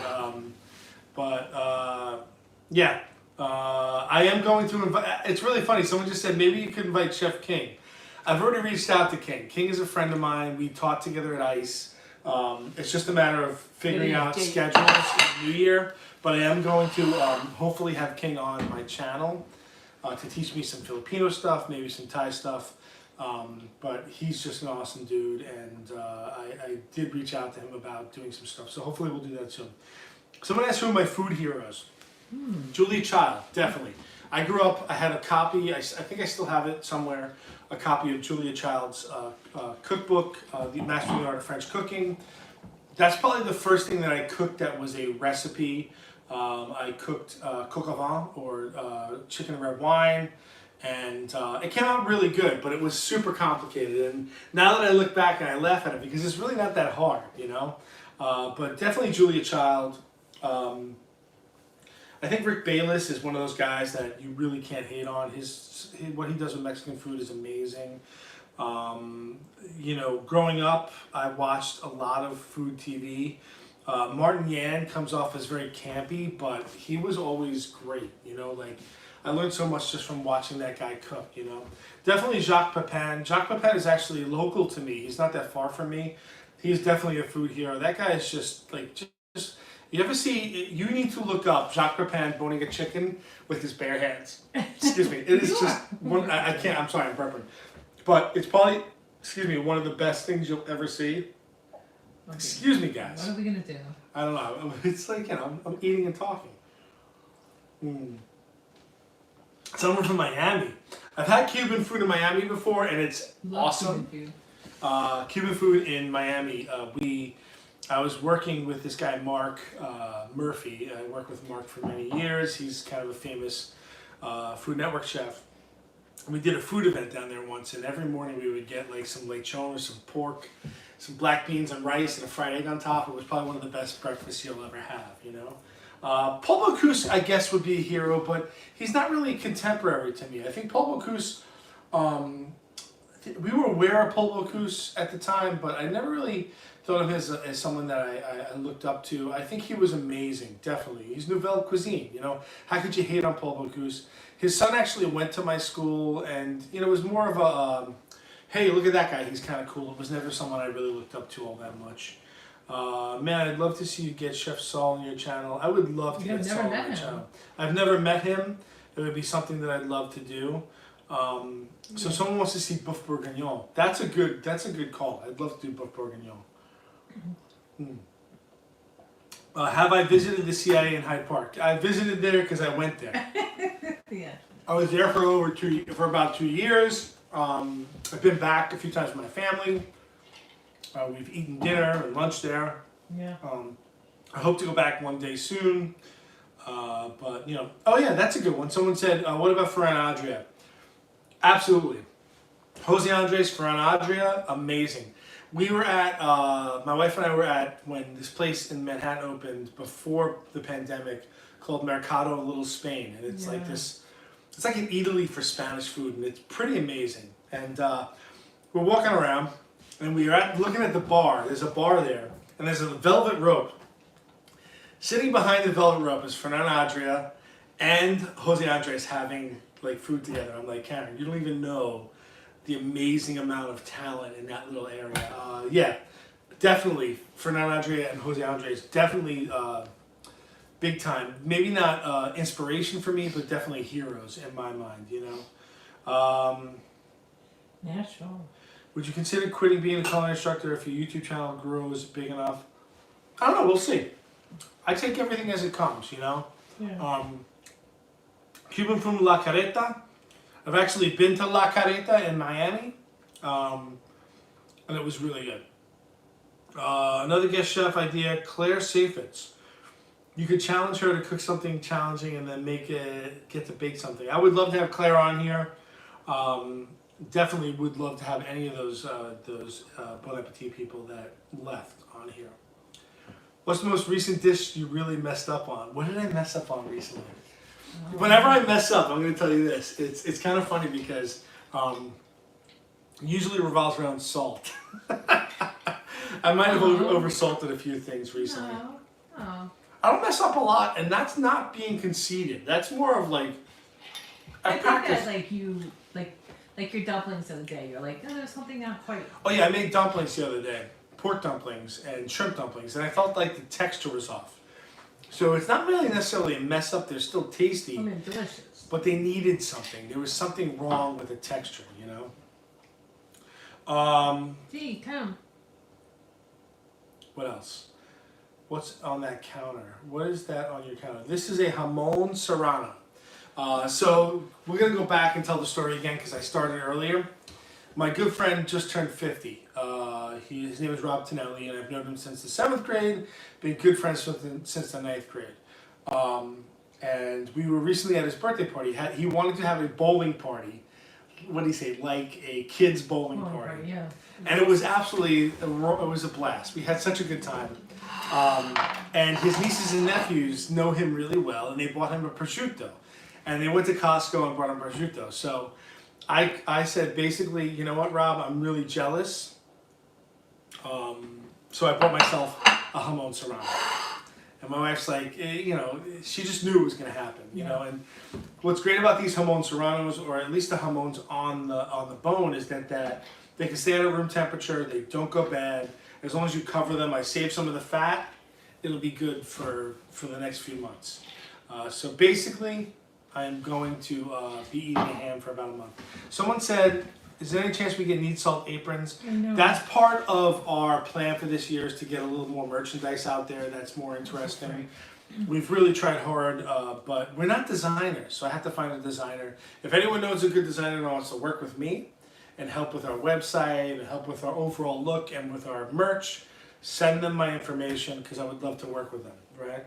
Speaker 1: Yeah, I am going to invite. It's really funny. Someone just said maybe you could invite Chef King. I've already reached out to King. King is a friend of mine. We taught together at ICE. It's just a matter of figuring out schedules in the new year. But I am going to hopefully have King on my channel to teach me some Filipino stuff, maybe some Thai stuff. But he's just an awesome dude, and I did reach out to him about doing some stuff. So hopefully we'll do that soon. Someone asked who are my food heroes. Julia Child, definitely. I grew up, I had a copy, I think I still have it somewhere, a copy of Julia Child's cookbook, The Mastering the Art of French Cooking. That's probably the first thing that I cooked that was a recipe. I cooked coq au vin, or chicken and red wine, and it came out really good, but it was super complicated. And now that I look back and I laugh at it, because it's really not that hard, you know? But definitely Julia Child. I think Rick Bayless is one of those guys that you really can't hate on. What he does with Mexican food is amazing. You know, growing up, I watched a lot of food TV. Martin Yan comes off as very campy, but he was always great. You know, like I learned so much just from watching that guy cook. You know, definitely Jacques Pepin. Jacques Pepin is actually local to me. He's not that far from me. He's definitely a food hero. That guy is just like just. You ever see, you need to look up Jacques Pepin boning a chicken with his bare hands. Excuse me. It is just, one. I can't, I'm sorry, I'm burping. But it's probably, one of the best things you'll ever see.
Speaker 3: Okay.
Speaker 1: Excuse me, guys.
Speaker 3: What are we gonna do?
Speaker 1: I don't know. It's like, you know, I'm eating and talking. Someone from Miami. I've had Cuban food in Miami before, and it's awesome. Cuban food in Miami. I was working with this guy, Mark Murphy. I worked with Mark for many years. He's kind of a famous Food Network chef. And we did a food event down there once, and every morning we would get like some lechon or some pork, some black beans and rice, and a fried egg on top. It was probably one of the best breakfasts you'll ever have, you know? Paul Bocuse, I guess, would be a hero, but he's not really contemporary to me. I think Paul Bocuse, we were aware of Paul Bocuse at the time, but I never really thought of him as someone that I looked up to. I think he was amazing, definitely. He's Nouvelle Cuisine, you know. How could you hate on Paul Bocuse? His son actually went to my school, and, you know, it was more of a, hey, look at that guy, he's kind of cool. It was never someone I really looked up to all that much. Man, I'd love to see you get Chef Saul on your channel. I would love to get Saul on my channel. I've never met him. It would be something that I'd love to do. So someone wants to see Boeuf Bourguignon. That's a good call. I'd love to do Boeuf Bourguignon. Have I visited the CIA in Hyde Park? I visited there because I went there.
Speaker 3: Yeah.
Speaker 1: I was there for about 2 years. I've been back a few times with my family. We've eaten dinner and lunch there.
Speaker 3: Yeah.
Speaker 1: I hope to go back one day soon. But, you know, oh yeah, that's a good one. Someone said, what about Ferran Adria? Absolutely. Jose Andres, Ferran Adria, amazing. We were at, my wife and I were at, when this place in Manhattan opened before the pandemic, called Mercado Little Spain. And it's like this, it's like an Italy for Spanish food, and it's pretty amazing. And we're walking around, and we are looking at the bar. There's a bar there, and there's a velvet rope. Sitting behind the velvet rope is Ferran Adria, and Jose Andres having like food together. I'm like, Karen, you don't even know the amazing amount of talent in that little area. Yeah, definitely Fernando Andrea and Jose Andres, definitely big time. Maybe not inspiration for me, but definitely heroes in my mind, you know.
Speaker 3: Yeah, sure.
Speaker 1: Would you consider quitting being a culinary instructor if your YouTube channel grows big enough? I don't know, we'll see. I take everything as it comes, you know.
Speaker 3: Yeah.
Speaker 1: Cuban from La Carreta. I've actually been to La Carreta in Miami, and it was really good. Another guest chef idea, Claire Safitz. You could challenge her to cook something challenging and then get to bake something. I would love to have Claire on here. Definitely would love to have any of those Bon Appetit people that left on here. What's the most recent dish you really messed up on? What did I mess up on recently? Whenever I mess up, I'm going to tell you this. It's kind of funny because usually revolves around salt. I might have over-salted a few things recently.
Speaker 3: Oh.
Speaker 1: I don't mess up a lot, and that's not being conceited. That's more of like
Speaker 3: I think that like your dumplings the other day. You're like, oh, there's something not quite.
Speaker 1: Oh yeah, I made dumplings the other day, pork dumplings and shrimp dumplings, and I felt like the texture was off. So it's not really necessarily a mess up. They're still tasty,
Speaker 3: I mean, delicious.
Speaker 1: but they needed something. There was something wrong with the texture, you know.
Speaker 3: Gee, come.
Speaker 1: What else? What's on that counter? What is that on your counter? This is a jamon serrano. So we're going to go back and tell the story again because I started earlier. My good friend just turned 50. His name is Rob Tonelli, and I've known him since the 7th grade, been good friends with him since the 9th grade. And we were recently at his birthday party. He wanted to have a bowling party. What do you say? Like a kid's bowling party.
Speaker 3: Yeah.
Speaker 1: And it was absolutely, it was a blast. We had such a good time. And his nieces and nephews know him really well, and they bought him a prosciutto. And they went to Costco and brought him prosciutto. So I said, basically, you know what, Rob, I'm really jealous. So I bought myself a jamon serrano. And my wife's like, you know, she just knew it was going to happen, you know. And what's great about these jamon serranos, or at least the jamons on the bone, is that they can stay at a room temperature. They don't go bad. As long as you cover them, I save some of the fat. It'll be good for the next few months. So basically, I'm going to be eating a ham for about a month. Someone said, is there any chance we get Need Salt aprons?
Speaker 3: No.
Speaker 1: That's part of our plan for this year, is to get a little more merchandise out there that's more interesting. We've really tried hard, but we're not designers, so I have to find a designer. If anyone knows a good designer that wants to work with me and help with our website and help with our overall look and with our merch, send them my information because I would love to work with them, right?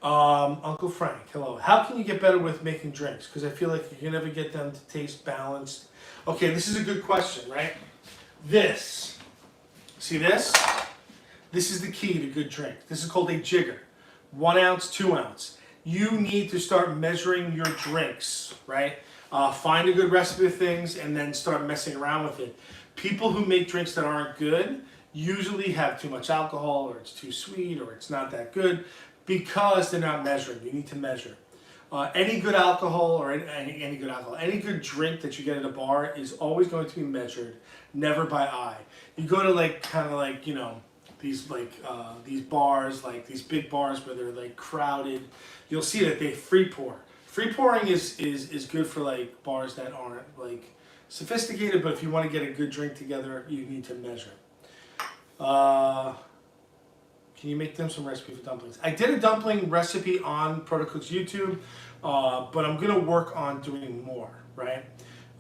Speaker 1: Uncle Frank, hello. How can you get better with making drinks? Because I feel like you can never get them to taste balanced. Okay, this is a good question, right? This, see this? This is the key to good drink. This is called a jigger. 1 ounce, 2 ounce. You need to start measuring your drinks, right? Find a good recipe of things and then start messing around with it. People who make drinks that aren't good usually have too much alcohol, or it's too sweet, or it's not that good, because they're not measuring. You need to measure. Any good alcohol, or any good alcohol, any good drink that you get at a bar is always going to be measured, never by eye. You go to like kind of like, you know, these bars, like these big bars where they're like crowded. You'll see that they free pour. Free pouring is good for like bars that aren't like sophisticated, but if you want to get a good drink together, you need to measure. Can you make them some recipe for dumplings? I did a dumpling recipe on ProtoCook's YouTube, but I'm gonna work on doing more, right?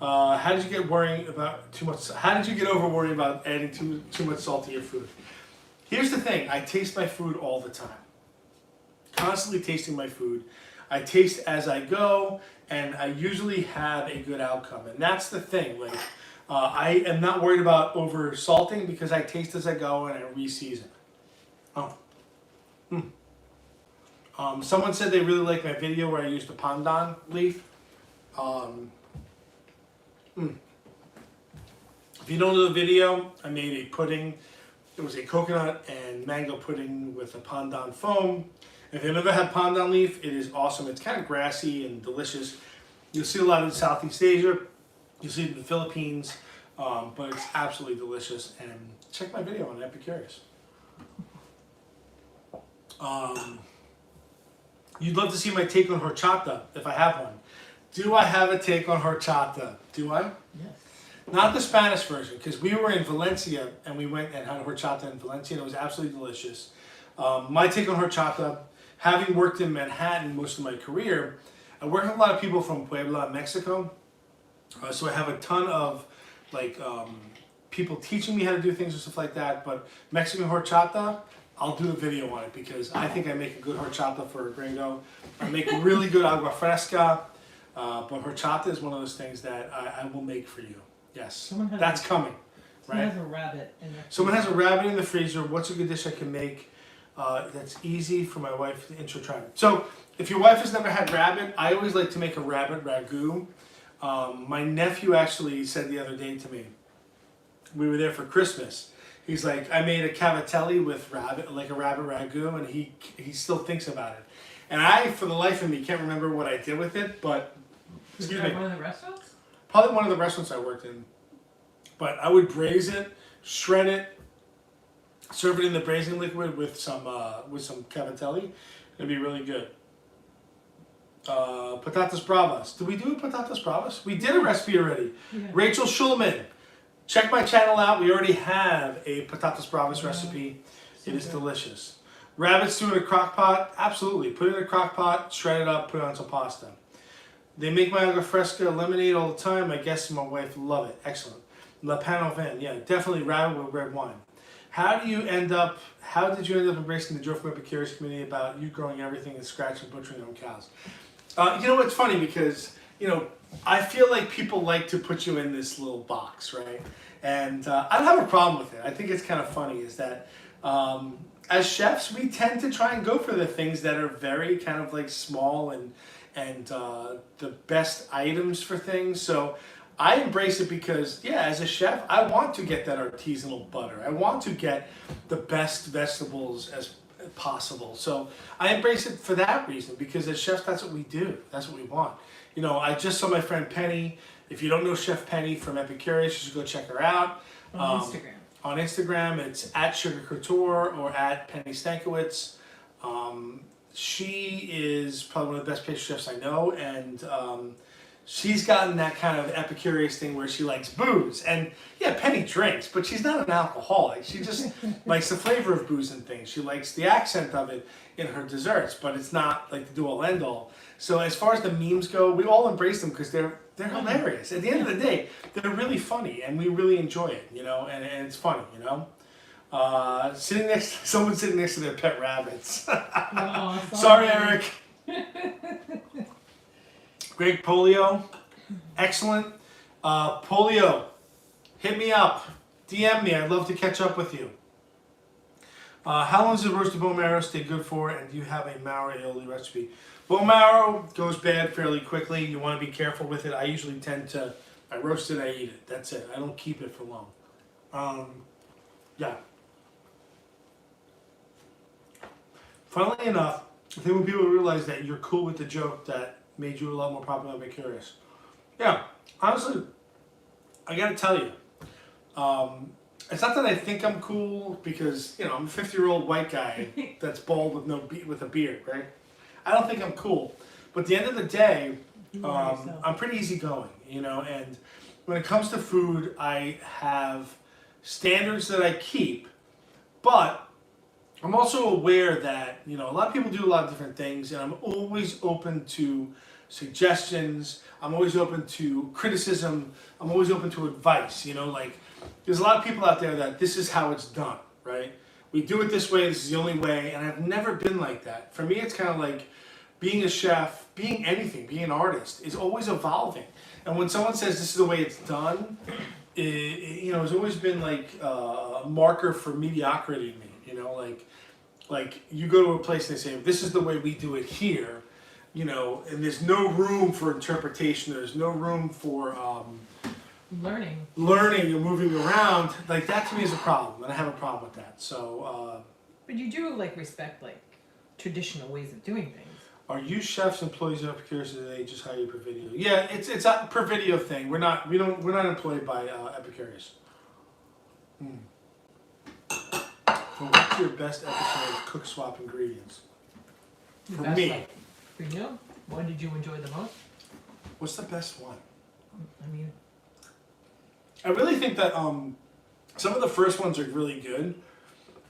Speaker 1: How did you get worrying about too much? How did you get over worrying about adding too much salt to your food? Here's the thing, I taste my food all the time. Constantly tasting my food. I taste as I go, and I usually have a good outcome. And that's the thing, like, I am not worried about over salting because I taste as I go and I re-season. Someone said they really liked my video where I used the pandan leaf. If you don't know the video, I made a pudding. It was a coconut and mango pudding with a pandan foam. If you've never had pandan leaf, it is awesome. It's kind of grassy and delicious. You'll see a lot in Southeast Asia. You'll see it in the Philippines, but it's absolutely delicious. And check my video on Epicurious. You'd love to see my take on horchata, if I have one. Do I have a take on horchata? Do I?
Speaker 3: Yes.
Speaker 1: Not the Spanish version, because we were in Valencia and we went and had horchata in Valencia and it was absolutely delicious. My take on horchata, having worked in Manhattan most of my career, I worked with a lot of people from Puebla, Mexico. So I have a ton of people teaching me how to do things and stuff like that. But Mexican horchata, I'll do a video on it because I think I make a good horchata for a gringo. I make a really good agua fresca. But horchata is one of those things that I will make for you. Yes, that's coming.
Speaker 3: Someone
Speaker 1: Right?
Speaker 3: has a rabbit in their
Speaker 1: Someone has a rabbit in the freezer. What's a good dish I can make that's easy for my wife to intro try? So if your wife has never had rabbit, I always like to make a rabbit ragu. My nephew actually said the other day to me, we were there for Christmas. He's like, I made a cavatelli with rabbit, like a rabbit ragu, and he still thinks about it. And I, for the life of me, can't remember what I did with it, but
Speaker 3: Is it at one of the restaurants?
Speaker 1: probably one of the restaurants I worked in. But I would braise it, shred it, serve it in the braising liquid with some cavatelli. It'd be really good. Patatas bravas. Did we do patatas bravas? We did a recipe already.
Speaker 3: Yeah.
Speaker 1: Rachel Schulman. Check my channel out. We already have a patatas bravas recipe. It is delicious. Rabbit stew in a crock pot. Absolutely. Put it in a crock pot, shred it up, put it on some pasta. They make my agua fresca lemonade all the time. My guests and my wife love it. Excellent. La pan au vin. Yeah, definitely rabbit with red wine. How did you end up embracing the Joe from Epicurious community about you growing everything in scratch and butchering your own cows? You know, it's funny because, I feel like people like to put you in this little box, right? And I don't have a problem with it. I think it's kind of funny is that as chefs, we tend to try and go for the things that are very kind of like small and the best items for things. So I embrace it because, yeah, as a chef, I want to get that artisanal butter. I want to get the best vegetables as possible. So I embrace it for that reason because as chefs, that's what we do. That's what we want. I just saw my friend Penny. If you don't know Chef Penny from Epicurious, you should go check her out.
Speaker 3: On Instagram.
Speaker 1: On Instagram, it's at Sugar Couture or at Penny Stankiewicz. She is probably one of the best pastry chefs I know, and she's gotten that kind of Epicurious thing where she likes booze. And yeah, Penny drinks, but she's not an alcoholic. She just likes the flavor of booze and things. She likes the accent of it in her desserts, but it's not like the do-all end-all. So as far as the memes go, we all embrace them because they're hilarious. At the end of the day, they're really funny, and we really enjoy it, and it's funny, someone sitting next to their pet rabbits.
Speaker 3: Oh,
Speaker 1: Sorry, Eric. Greg Polio, excellent. Polio, hit me up, DM me. I'd love to catch up with you. How long does the roasted bone marrow stay good for, and do you have a marrow aioli recipe? Bone marrow goes bad fairly quickly. You want to be careful with it. I usually I roast it, I eat it. That's it. I don't keep it for long. Yeah. Funnily enough, I think when people realize that you're cool with the joke that made you a lot more popular, I'll be curious. Yeah, honestly, I gotta tell you, it's not that I think I'm cool because I'm a 50-year-old white guy that's bald with a beard, right? I don't think I'm cool, but at the end of the day, I'm pretty easygoing, and when it comes to food, I have standards that I keep, but I'm also aware that, a lot of people do a lot of different things, and I'm always open to suggestions. I'm always open to criticism. I'm always open to advice, there's a lot of people out there that this is how it's done, right? We do it this way, this is the only way, and I've never been like that. For me, it's kind of like being a chef, being anything, being an artist is always evolving. And when someone says this is the way it's done, it's always been like a marker for mediocrity to me, like you go to a place and they say, this is the way we do it here, and there's no room for interpretation, there's no room for learning and moving around. Like that to me is a problem, and I have a problem with that. So
Speaker 2: But you do respect
Speaker 3: traditional ways of doing things.
Speaker 1: Are you chefs, employees, or Epicurious, or do they just hire you per video? Yeah, it's a per video thing. We're not employed by Epicurious. So what's your best episode of Cook Swap Ingredients? For
Speaker 3: Best,
Speaker 1: me.
Speaker 3: like, for you, what did you enjoy the most?
Speaker 1: What's the best one?
Speaker 3: I mean,
Speaker 1: I really think that some of the first ones are really good,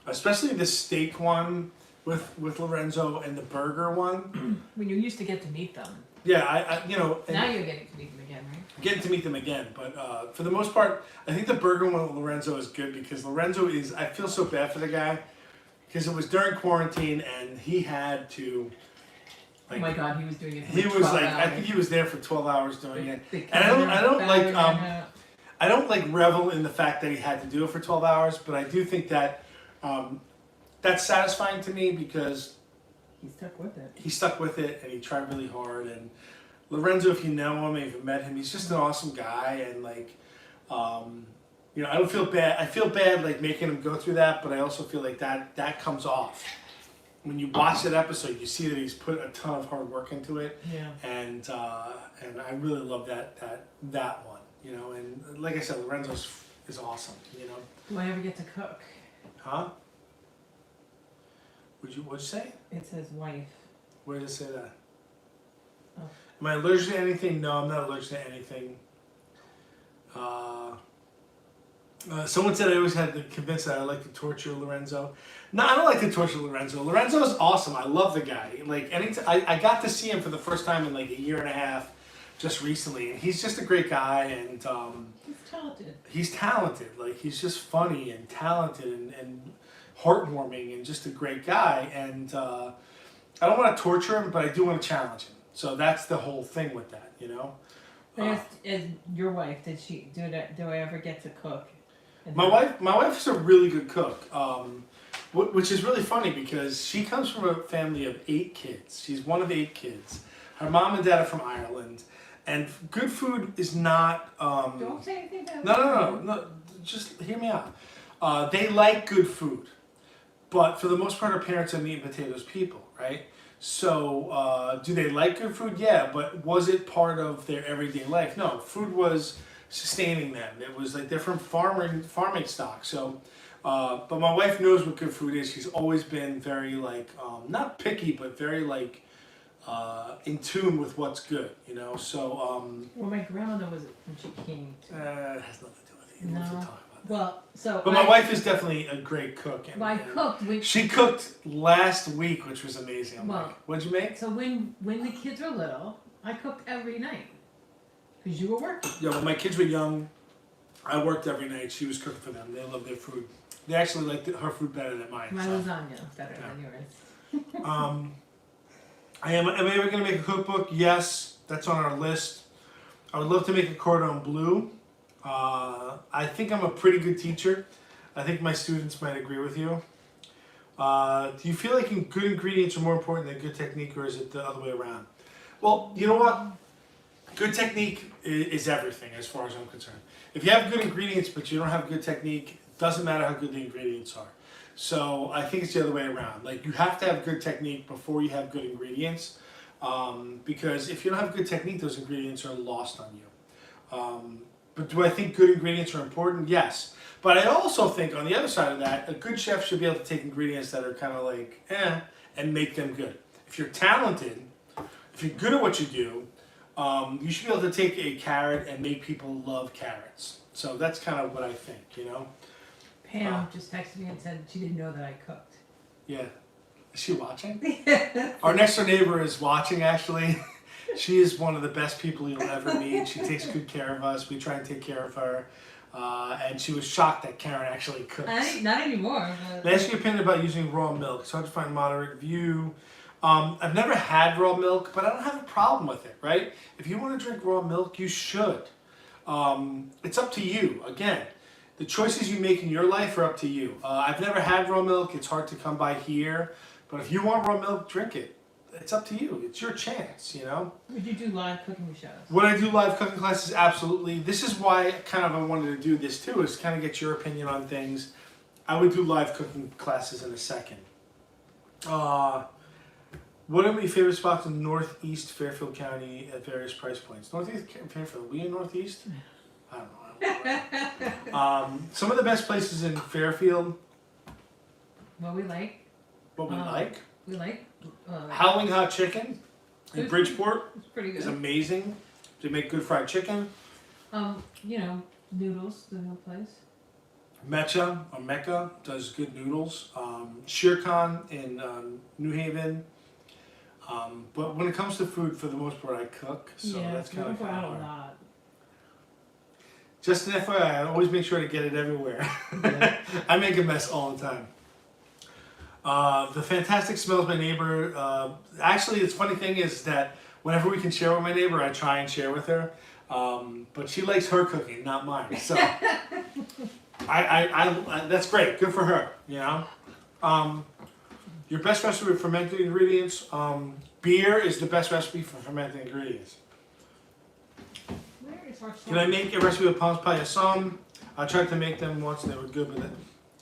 Speaker 1: especially the steak one with Lorenzo and the burger one.
Speaker 3: when you used to get to meet them.
Speaker 1: Yeah, I you know.
Speaker 3: Now you're getting to meet them again, right?
Speaker 1: Getting to meet them again, but for the most part, I think the burger one with Lorenzo is good because Lorenzo is. I feel so bad for the guy because it was during quarantine and he had to. Like,
Speaker 3: Oh my God, he was doing it. For
Speaker 1: he was
Speaker 3: 12
Speaker 1: like, I
Speaker 3: hours.
Speaker 1: think he was there for 12 hours doing it.
Speaker 3: The
Speaker 1: And I don't like
Speaker 3: camera,
Speaker 1: I don't like revel in the fact that he had to do it for 12 hours, but I do think that that's satisfying to me because
Speaker 3: he stuck with it.
Speaker 1: he stuck with it and he tried really hard. And Lorenzo, if you know him, if you've met him, he's just an awesome guy. And like, you know, I don't feel bad. I feel bad like making him go through that, but I also feel like that comes off. When you watch that episode, you see that he's put a ton of hard work into it.
Speaker 3: Yeah.
Speaker 1: And I really love that one. You know, and like I said, Lorenzo's is awesome. You know.
Speaker 3: Do I ever get to cook?
Speaker 1: Huh? What'd you say?
Speaker 3: It says wife.
Speaker 1: Where did it say that?
Speaker 3: Oh.
Speaker 1: Am I allergic to anything? No, I'm not allergic to anything. Someone said I always had to convince that I like to torture Lorenzo. No, I don't like to torture Lorenzo. Lorenzo is awesome. I love the guy. Like I got to see him for the first time in like a year and a half, just recently, and he's just a great guy. And
Speaker 3: He's talented.
Speaker 1: he's talented. Like he's just funny and talented and heartwarming and just a great guy. And I don't want to torture him, but I do want to challenge him. So that's the whole thing with that, you know.
Speaker 3: As your wife, did she do that? Do I ever get to cook?
Speaker 1: My wife is a really good cook, which is really funny because she comes from a family of 8 kids. She's one of 8 kids. Her mom and dad are from Ireland, and good food is not.
Speaker 3: Don't say anything about
Speaker 1: No. Just hear me out. They like good food, but for the most part, her parents are meat and potatoes people, right? So, do they like good food? Yeah, but was it part of their everyday life? No, food was sustaining them. It was like they're from farming stock. So, but my wife knows what good food is. She's always been very like not picky, but very like in tune with what's good. You know. So.
Speaker 3: Well, my grandmother was when she came.
Speaker 1: It has nothing to do with it. You don't have to talk about that.
Speaker 3: Well, so.
Speaker 1: But my wife is definitely a great cook. And,
Speaker 3: Well, I cooked.
Speaker 1: she cooked last week, which was amazing. I'm
Speaker 3: Well,
Speaker 1: like, what'd you make?
Speaker 3: So when the kids were little, I cooked every night. Because you were working.
Speaker 1: Yeah, when my kids were young, I worked every night. She was cooking for them. They loved their food. They actually liked her food better than mine.
Speaker 3: My
Speaker 1: So.
Speaker 3: lasagna better than yours.
Speaker 1: Am I ever going to make a cookbook? Yes, that's on our list. I would love to make a cordon bleu. I think I'm a pretty good teacher. I think my students might agree with you. Do you feel like good ingredients are more important than good technique, or is it the other way around? Well, you know what? Good technique is everything as far as I'm concerned. If you have good ingredients but you don't have good technique, it doesn't matter how good the ingredients are. So I think it's the other way around. Like you have to have good technique before you have good ingredients, because if you don't have good technique, those ingredients are lost on you. But do I think good ingredients are important? Yes. But I also think on the other side of that, a good chef should be able to take ingredients that are kind of like and make them good. If you're talented, if you're good at what you do, you should be able to take a carrot and make people love carrots. So that's kind of what I think, you know?
Speaker 3: Pam just texted me and said she didn't know that I cooked.
Speaker 1: Yeah. Is she watching? Our next door neighbor is watching, actually. She is one of the best people you'll ever meet. She takes good care of us. We try and take care of her. And she was shocked that Karen actually cooks.
Speaker 3: Not anymore. But...
Speaker 1: Let me ask your opinion about using raw milk. It's hard to find moderate view. I've never had raw milk, but I don't have a problem with it, right? If you want to drink raw milk, you should. It's up to you. Again, the choices you make in your life are up to you. I've never had raw milk. It's hard to come by here. But if you want raw milk, drink it. It's up to you. It's your chance, you know?
Speaker 3: Would you do live cooking shows?
Speaker 1: Would I do live cooking classes? Absolutely. This is why I wanted to do this too, is kind of get your opinion on things. I would do live cooking classes in a second. What are my favorite spots in Northeast Fairfield County at various price points? Northeast Fairfield, we in Northeast? I don't know. Some of the best places in Fairfield,
Speaker 3: What we like.
Speaker 1: what we like.
Speaker 3: We like.
Speaker 1: Howling Hot Chicken in Bridgeport
Speaker 3: It's pretty
Speaker 1: is
Speaker 3: good.
Speaker 1: amazing. They make good fried chicken.
Speaker 3: You know, noodles, the new place.
Speaker 1: Mecca does good noodles. Shere Khan in New Haven. But when it comes to food, for the most part, I cook, so that's kind of
Speaker 3: a
Speaker 1: hard.
Speaker 3: lot.
Speaker 1: Just an FYI, I always make sure to get it everywhere.
Speaker 3: Yeah.
Speaker 1: I make a mess all the time. The fantastic smells my neighbor. Actually, the funny thing is that whenever we can share with my neighbor, I try and share with her. But she likes her cooking, not mine. So I that's great. Good for her. You know. Your best recipe for fermented ingredients. Beer is the best recipe for fermented ingredients.
Speaker 3: Where is our
Speaker 1: Can I make a recipe of palms paillasson? I tried to make them once and they were good, but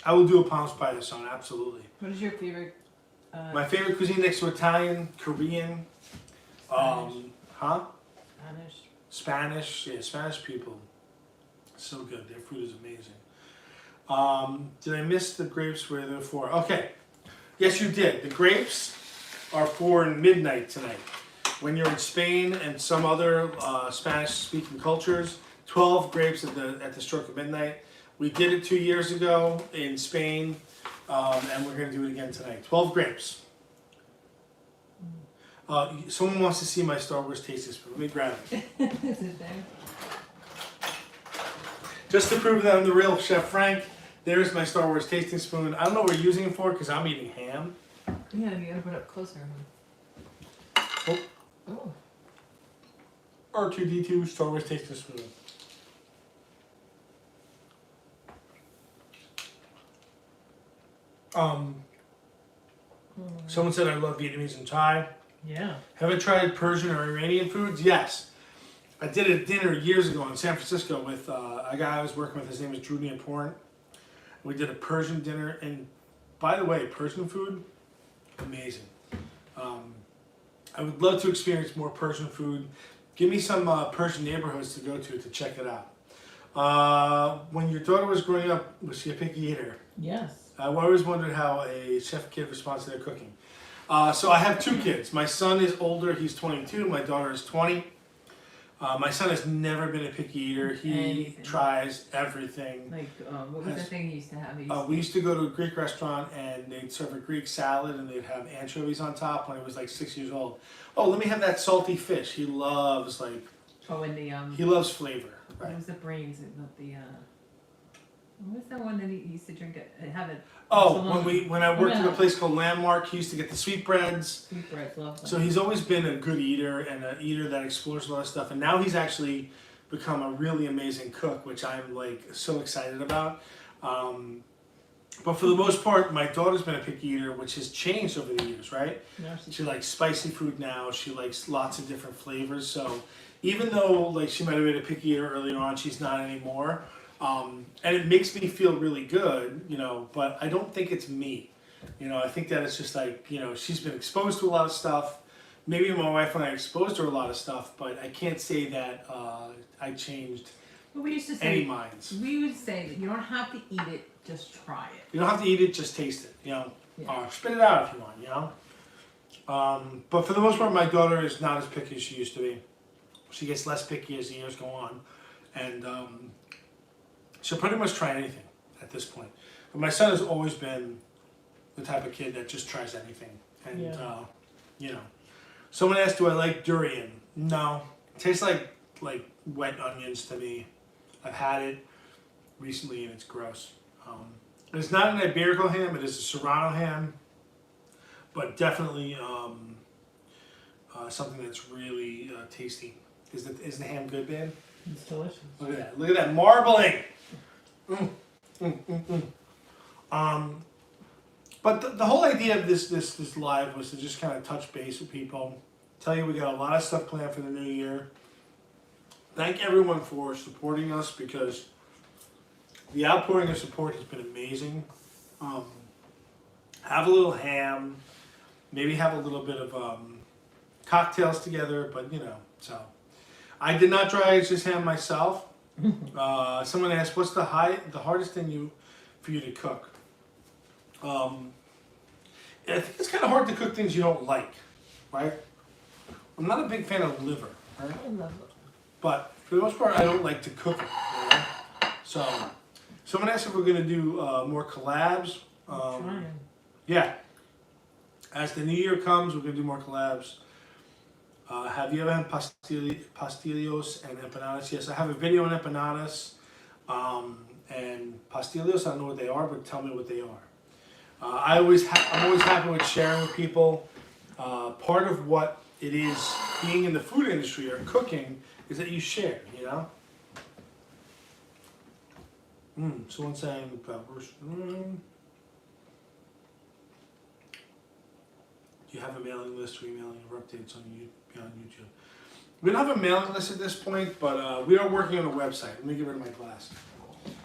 Speaker 1: I will do a palms paillasson, absolutely.
Speaker 3: What is your favorite?
Speaker 1: My favorite cuisine next to Italian, Korean,
Speaker 3: Spanish.
Speaker 1: Spanish. Yeah, Spanish people. So good. Their food is amazing. Did I miss the grapes where they're for? Okay. Yes, you did. The grapes are for midnight tonight. When you're in Spain and some other Spanish-speaking cultures, 12 grapes at the stroke of midnight. We did it 2 years ago in Spain, and we're going to do it again tonight. 12 grapes. Someone wants to see my Star Wars tasting spoon. Let me grab it.
Speaker 3: Is it there?
Speaker 1: Just to prove that I'm the real Chef Frank, there's my Star Wars tasting spoon. I don't know what we're using it for because I'm eating ham.
Speaker 3: Yeah, you gotta put it up closer.
Speaker 1: Oh.
Speaker 3: Oh.
Speaker 1: R2D2 Star Wars tasting spoon. Someone said I love Vietnamese and Thai.
Speaker 3: Yeah.
Speaker 1: Have I tried Persian or Iranian foods? Yes. I did a dinner years ago in San Francisco with a guy I was working with. His name is Drew Neaporn. We did a Persian dinner, and by the way, Persian food, amazing. I would love to experience more Persian food. Give me some Persian neighborhoods to go to check it out. When your daughter was growing up, was she a picky eater?
Speaker 3: Yes.
Speaker 1: I always wondered how a chef kid responds to their cooking. So I have 2 kids. My son is older, he's 22. My daughter is 20. My son has never been a picky eater. He
Speaker 3: Anything.
Speaker 1: tries everything.
Speaker 3: Like, what was the thing you used to have?
Speaker 1: We used to go to a Greek restaurant and they'd serve a Greek salad and they'd have anchovies on top when he was like 6 years old. Oh, let me have that salty fish. He loves
Speaker 3: and the
Speaker 1: he loves flavor.
Speaker 3: What
Speaker 1: Right.
Speaker 3: was the brains? What was that one that he used to drink it? Have it.
Speaker 1: Oh, when I worked at a
Speaker 3: Yeah.
Speaker 1: place called Landmark, he used to get the sweetbreads.
Speaker 3: Sweetbreads, love them.
Speaker 1: So he's always been a good eater and an eater that explores a lot of stuff. And now he's actually become a really amazing cook, which I'm like so excited about. But for the most part, my daughter's been a picky eater, which has changed over the years, right?
Speaker 3: No,
Speaker 1: She likes spicy food now. She likes lots of different flavors. So even though like she might have been a picky eater earlier on, she's not anymore. And it makes me feel really good, you know, but I don't think it's me. You know, I think that it's just like, you know, she's been exposed to a lot of stuff. Maybe my wife and I exposed her a lot of stuff, but I can't say that I changed
Speaker 3: But we used to say,
Speaker 1: any minds.
Speaker 3: we would say that you don't have to eat it, just try it.
Speaker 1: You don't have to eat it, just taste it, you know.
Speaker 3: Yeah.
Speaker 1: Spit it out if you want, you know. But for the most part, my daughter is not as picky as she used to be. She gets less picky as the years go on. And she'll pretty much try anything at this point. But my son has always been the type of kid that just tries anything. And, you know. Someone asked, do I like durian? No. It tastes like wet onions to me. I've had it recently and it's gross. It's not an Iberico ham, it is a Serrano ham. But definitely something that's really tasty. Is the ham good, babe?
Speaker 3: It's delicious.
Speaker 1: Look at that. Look at that marbling. But the whole idea of this live was to just kind of touch base with people, tell you we got a lot of stuff planned for the new year. Thank everyone for supporting us because the outpouring of support has been amazing. Have a little ham. maybe have a little bit of cocktails together, but so. I did not dry age this ham myself. Someone asked, what's the hardest thing for you to cook? I think it's kind of hard to cook things you don't like, right? I'm not a big fan of liver, right?
Speaker 3: I love it.
Speaker 1: But for the most part, I don't like to cook it. So, someone asked if we're going to do more collabs.
Speaker 3: Trying.
Speaker 1: Yeah. As the new year comes, we're going to do more collabs. Have you ever had pastillos and empanadas? Yes, I have a video on empanadas. And pastillos, I don't know what they are, but tell me what they are. I'm always happy with sharing with people. Part of what it is being in the food industry or cooking is that you share, Someone saying about do you have a mailing list or emailing for updates on YouTube? We don't have a mailing list at this point, but we are working on a website. Let me get rid of my glass.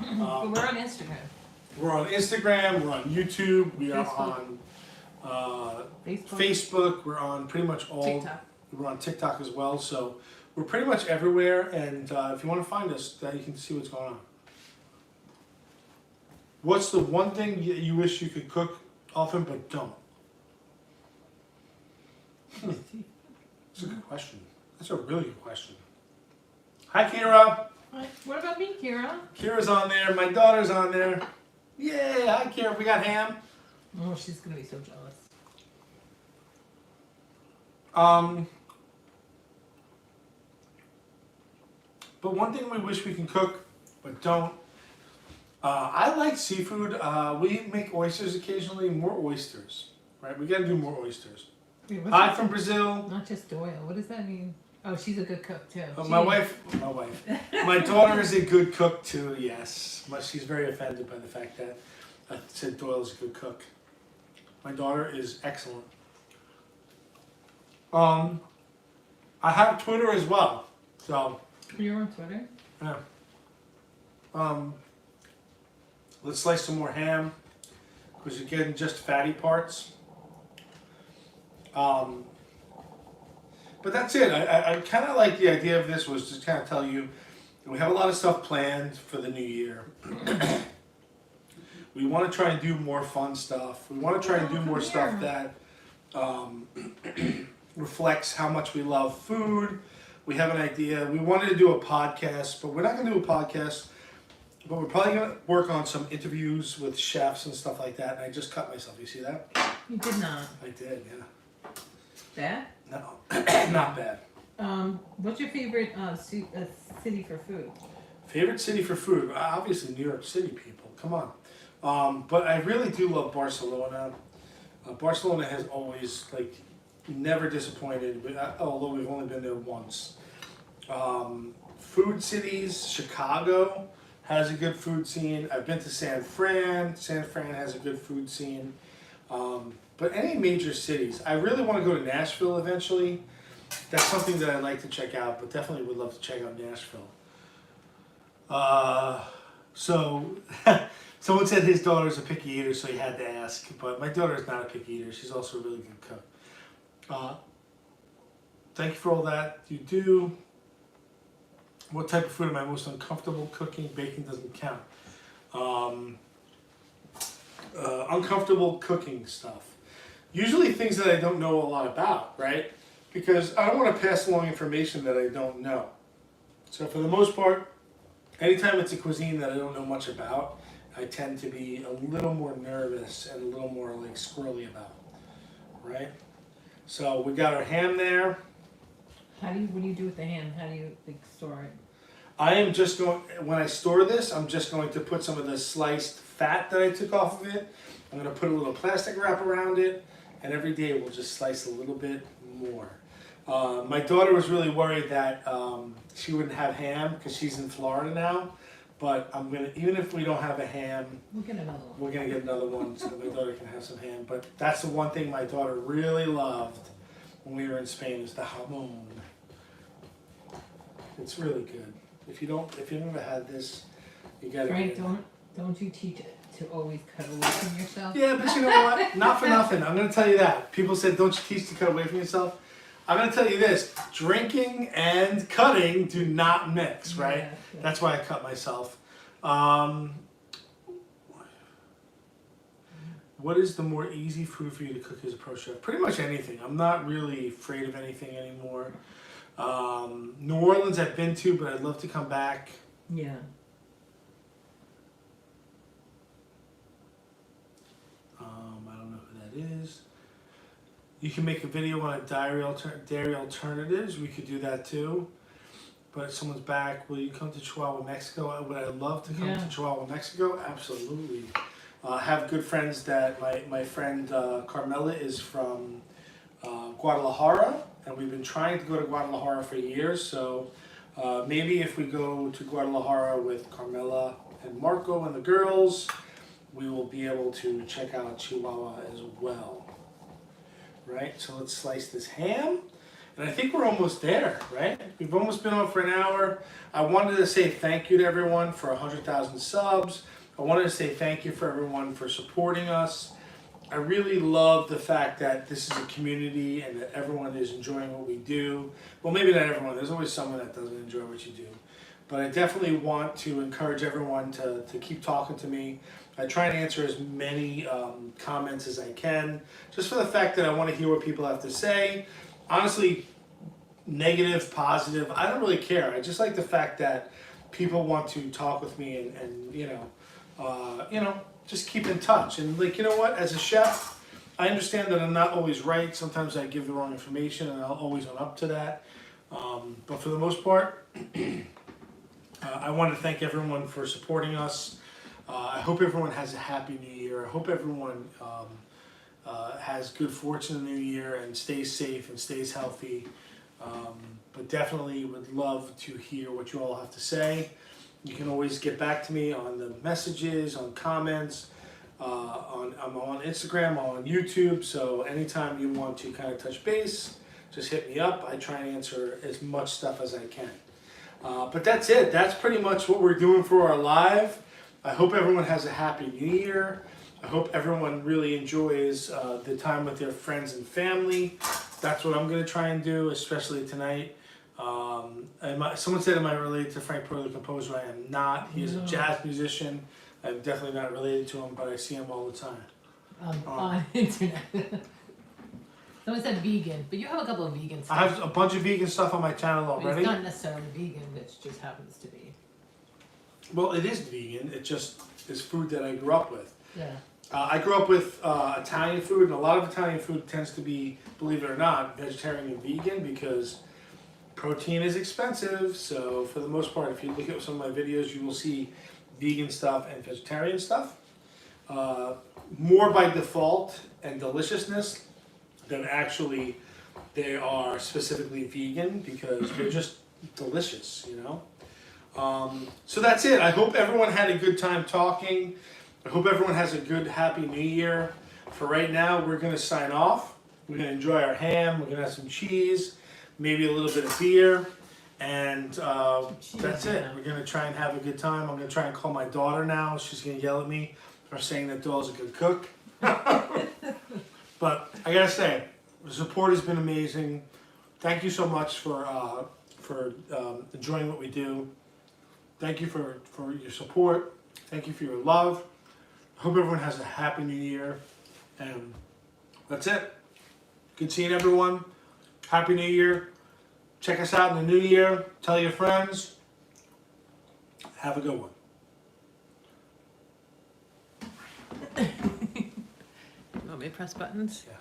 Speaker 3: But we're on Instagram.
Speaker 1: We're on Instagram, we're on YouTube, we are on Facebook, we're on pretty much all.
Speaker 3: TikTok.
Speaker 1: We're on TikTok as well, so we're pretty much everywhere, and if you want to find us, you can see what's going on. What's the one thing you wish you could cook often but don't? That's a good question. That's a really good question. Hi, Kira.
Speaker 3: Hi. What about me, Kira?
Speaker 1: Kira's on there. My daughter's on there. Yeah, hi, Kira. We got ham.
Speaker 3: Oh, she's gonna be so jealous.
Speaker 1: But one thing we wish we can cook, but don't. I like seafood. We make oysters occasionally. More oysters, right? We got to do more oysters.
Speaker 3: Wait,
Speaker 1: Hi from Brazil.
Speaker 3: Not just oil. What does that mean? Oh, she's a good cook too.
Speaker 1: My wife. My daughter is a good cook too. Yes, but she's very offended by the fact that I said Doyle is a good cook. My daughter is excellent. I have Twitter as well, so.
Speaker 3: You're on Twitter?
Speaker 1: Yeah. Let's slice some more ham because you're getting just fatty parts. But that's it. I kind of like the idea of this was to kind of tell you we have a lot of stuff planned for the new year. We want to try and do more fun stuff. We want to try and do more stuff that reflects how much we love food. We have an idea. We wanted to do a podcast, but we're not going to do a podcast. But we're probably going to work on some interviews with chefs and stuff like that. And I just cut myself. You see that?
Speaker 3: You did not.
Speaker 1: I did, yeah.
Speaker 3: Bad?
Speaker 1: No, not bad.
Speaker 3: What's your favorite city for food?
Speaker 1: Favorite city for food? Obviously New York City, people. Come on. But I really do love Barcelona. Barcelona has always, never disappointed, although we've only been there once. Food cities, Chicago has a good food scene. I've been to San Fran. San Fran has a good food scene. But any major cities. I really want to go to Nashville eventually. That's something that I'd like to check out, but definitely would love to check out Nashville. So someone said his daughter's a picky eater, so he had to ask. But my daughter is not a picky eater. She's also a really good cook. Thank you for all that you do. What type of food am I most uncomfortable cooking? Baking doesn't count. Uncomfortable cooking stuff. Usually things that I don't know a lot about, right? Because I don't want to pass along information that I don't know. So for the most part, anytime it's a cuisine that I don't know much about, I tend to be a little more nervous and a little more squirrely about, right? So we got our ham there.
Speaker 3: What do you do with the ham? How do you store it?
Speaker 1: I am just going, when I store this, I'm just going to put some of the sliced fat that I took off of it. I'm going to put a little plastic wrap around it, and every day we'll just slice a little bit more. My daughter was really worried that she wouldn't have ham because she's in Florida now. But I'm gonna, even if we don't have a ham,
Speaker 3: we'll get another one.
Speaker 1: We're gonna get another one so that my daughter can have some ham. But that's the one thing my daughter really loved when we were in Spain is the jamon. It's really good. If you've never had this, you gotta.
Speaker 3: Frank, don't you to always cut away from yourself?
Speaker 1: Yeah, but you know what? Not for nothing. I'm going to tell you that. People said, don't you teach to cut away from yourself? I'm going to tell you this. Drinking and cutting do not mix, right?
Speaker 3: Yeah.
Speaker 1: That's why I cut myself. What is the more easy food for you to cook as a pro chef? Pretty much anything. I'm not really afraid of anything anymore. New Orleans I've been to, but I'd love to come back.
Speaker 3: Yeah.
Speaker 1: I don't know who that is. You can make a video on dairy alternatives. We could do that too. But someone's back. Will you come to Chihuahua, Mexico? Would I love to come to Chihuahua, Mexico? Absolutely. Have good friends that my friend Carmela is from Guadalajara, and we've been trying to go to Guadalajara for years. So maybe if we go to Guadalajara with Carmela and Marco and the girls, we will be able to check out Chihuahua as well. Right, so let's slice this ham. And I think we're almost there, right? We've almost been on for an hour. I wanted to say thank you to everyone for 100,000 subs. I wanted to say thank you for everyone for supporting us. I really love the fact that this is a community and that everyone is enjoying what we do. Well, maybe not everyone. There's always someone that doesn't enjoy what you do. But I definitely want to encourage everyone to keep talking to me. I try and answer as many comments as I can, just for the fact that I want to hear what people have to say. Honestly, negative, positive, I don't really care. I just like the fact that people want to talk with me and just keep in touch. And like, you know what, as a chef, I understand that I'm not always right. Sometimes I give the wrong information and I'll always own up to that. But for the most part, I want to thank everyone for supporting us. I hope everyone has a happy new year. I hope everyone has good fortune in the new year and stays safe and stays healthy. But definitely would love to hear what you all have to say. You can always get back to me on the messages, on comments. I'm on Instagram, I'm on YouTube. So anytime you want to kind of touch base, just hit me up. I try and answer as much stuff as I can. But that's it. That's pretty much what we're doing for our live. I hope everyone has a happy new year. I hope everyone really enjoys the time with their friends and family. That's what I'm going to try and do, especially tonight. Someone said, am I related to Frank Pearl, the composer? I am not. He is a jazz musician. I'm definitely not related to him, but I see him all the time.
Speaker 3: On internet. Someone said vegan, but you have a couple of vegan stuff.
Speaker 1: I have a bunch of vegan stuff on my channel already.
Speaker 3: It's not necessarily vegan, it just happens to be.
Speaker 1: Well, it is vegan. It just is food that I grew up with.
Speaker 3: Yeah.
Speaker 1: I grew up with Italian food, and a lot of Italian food tends to be, believe it or not, vegetarian and vegan because protein is expensive. So for the most part, if you look at some of my videos, you will see vegan stuff and vegetarian stuff. More by default and deliciousness than actually they are specifically vegan because they're just delicious, you know? So that's it. I hope everyone had a good time talking. I hope everyone has a good, happy new year. For right now, we're going to sign off. We're going to enjoy our ham. We're going to have some cheese, maybe a little bit of beer. And that's it. We're going to try and have a good time. I'm going to try and call my daughter now. She's going to yell at me for saying that Doll's a good cook. But I got to say, the support has been amazing. Thank you so much for enjoying what we do. Thank you for your support. Thank you for your love. I hope everyone has a happy new year. And that's it. Good seeing everyone. Happy New Year. Check us out in the new year. Tell your friends. Have a good one.
Speaker 2: You want me to press buttons?
Speaker 1: Yeah.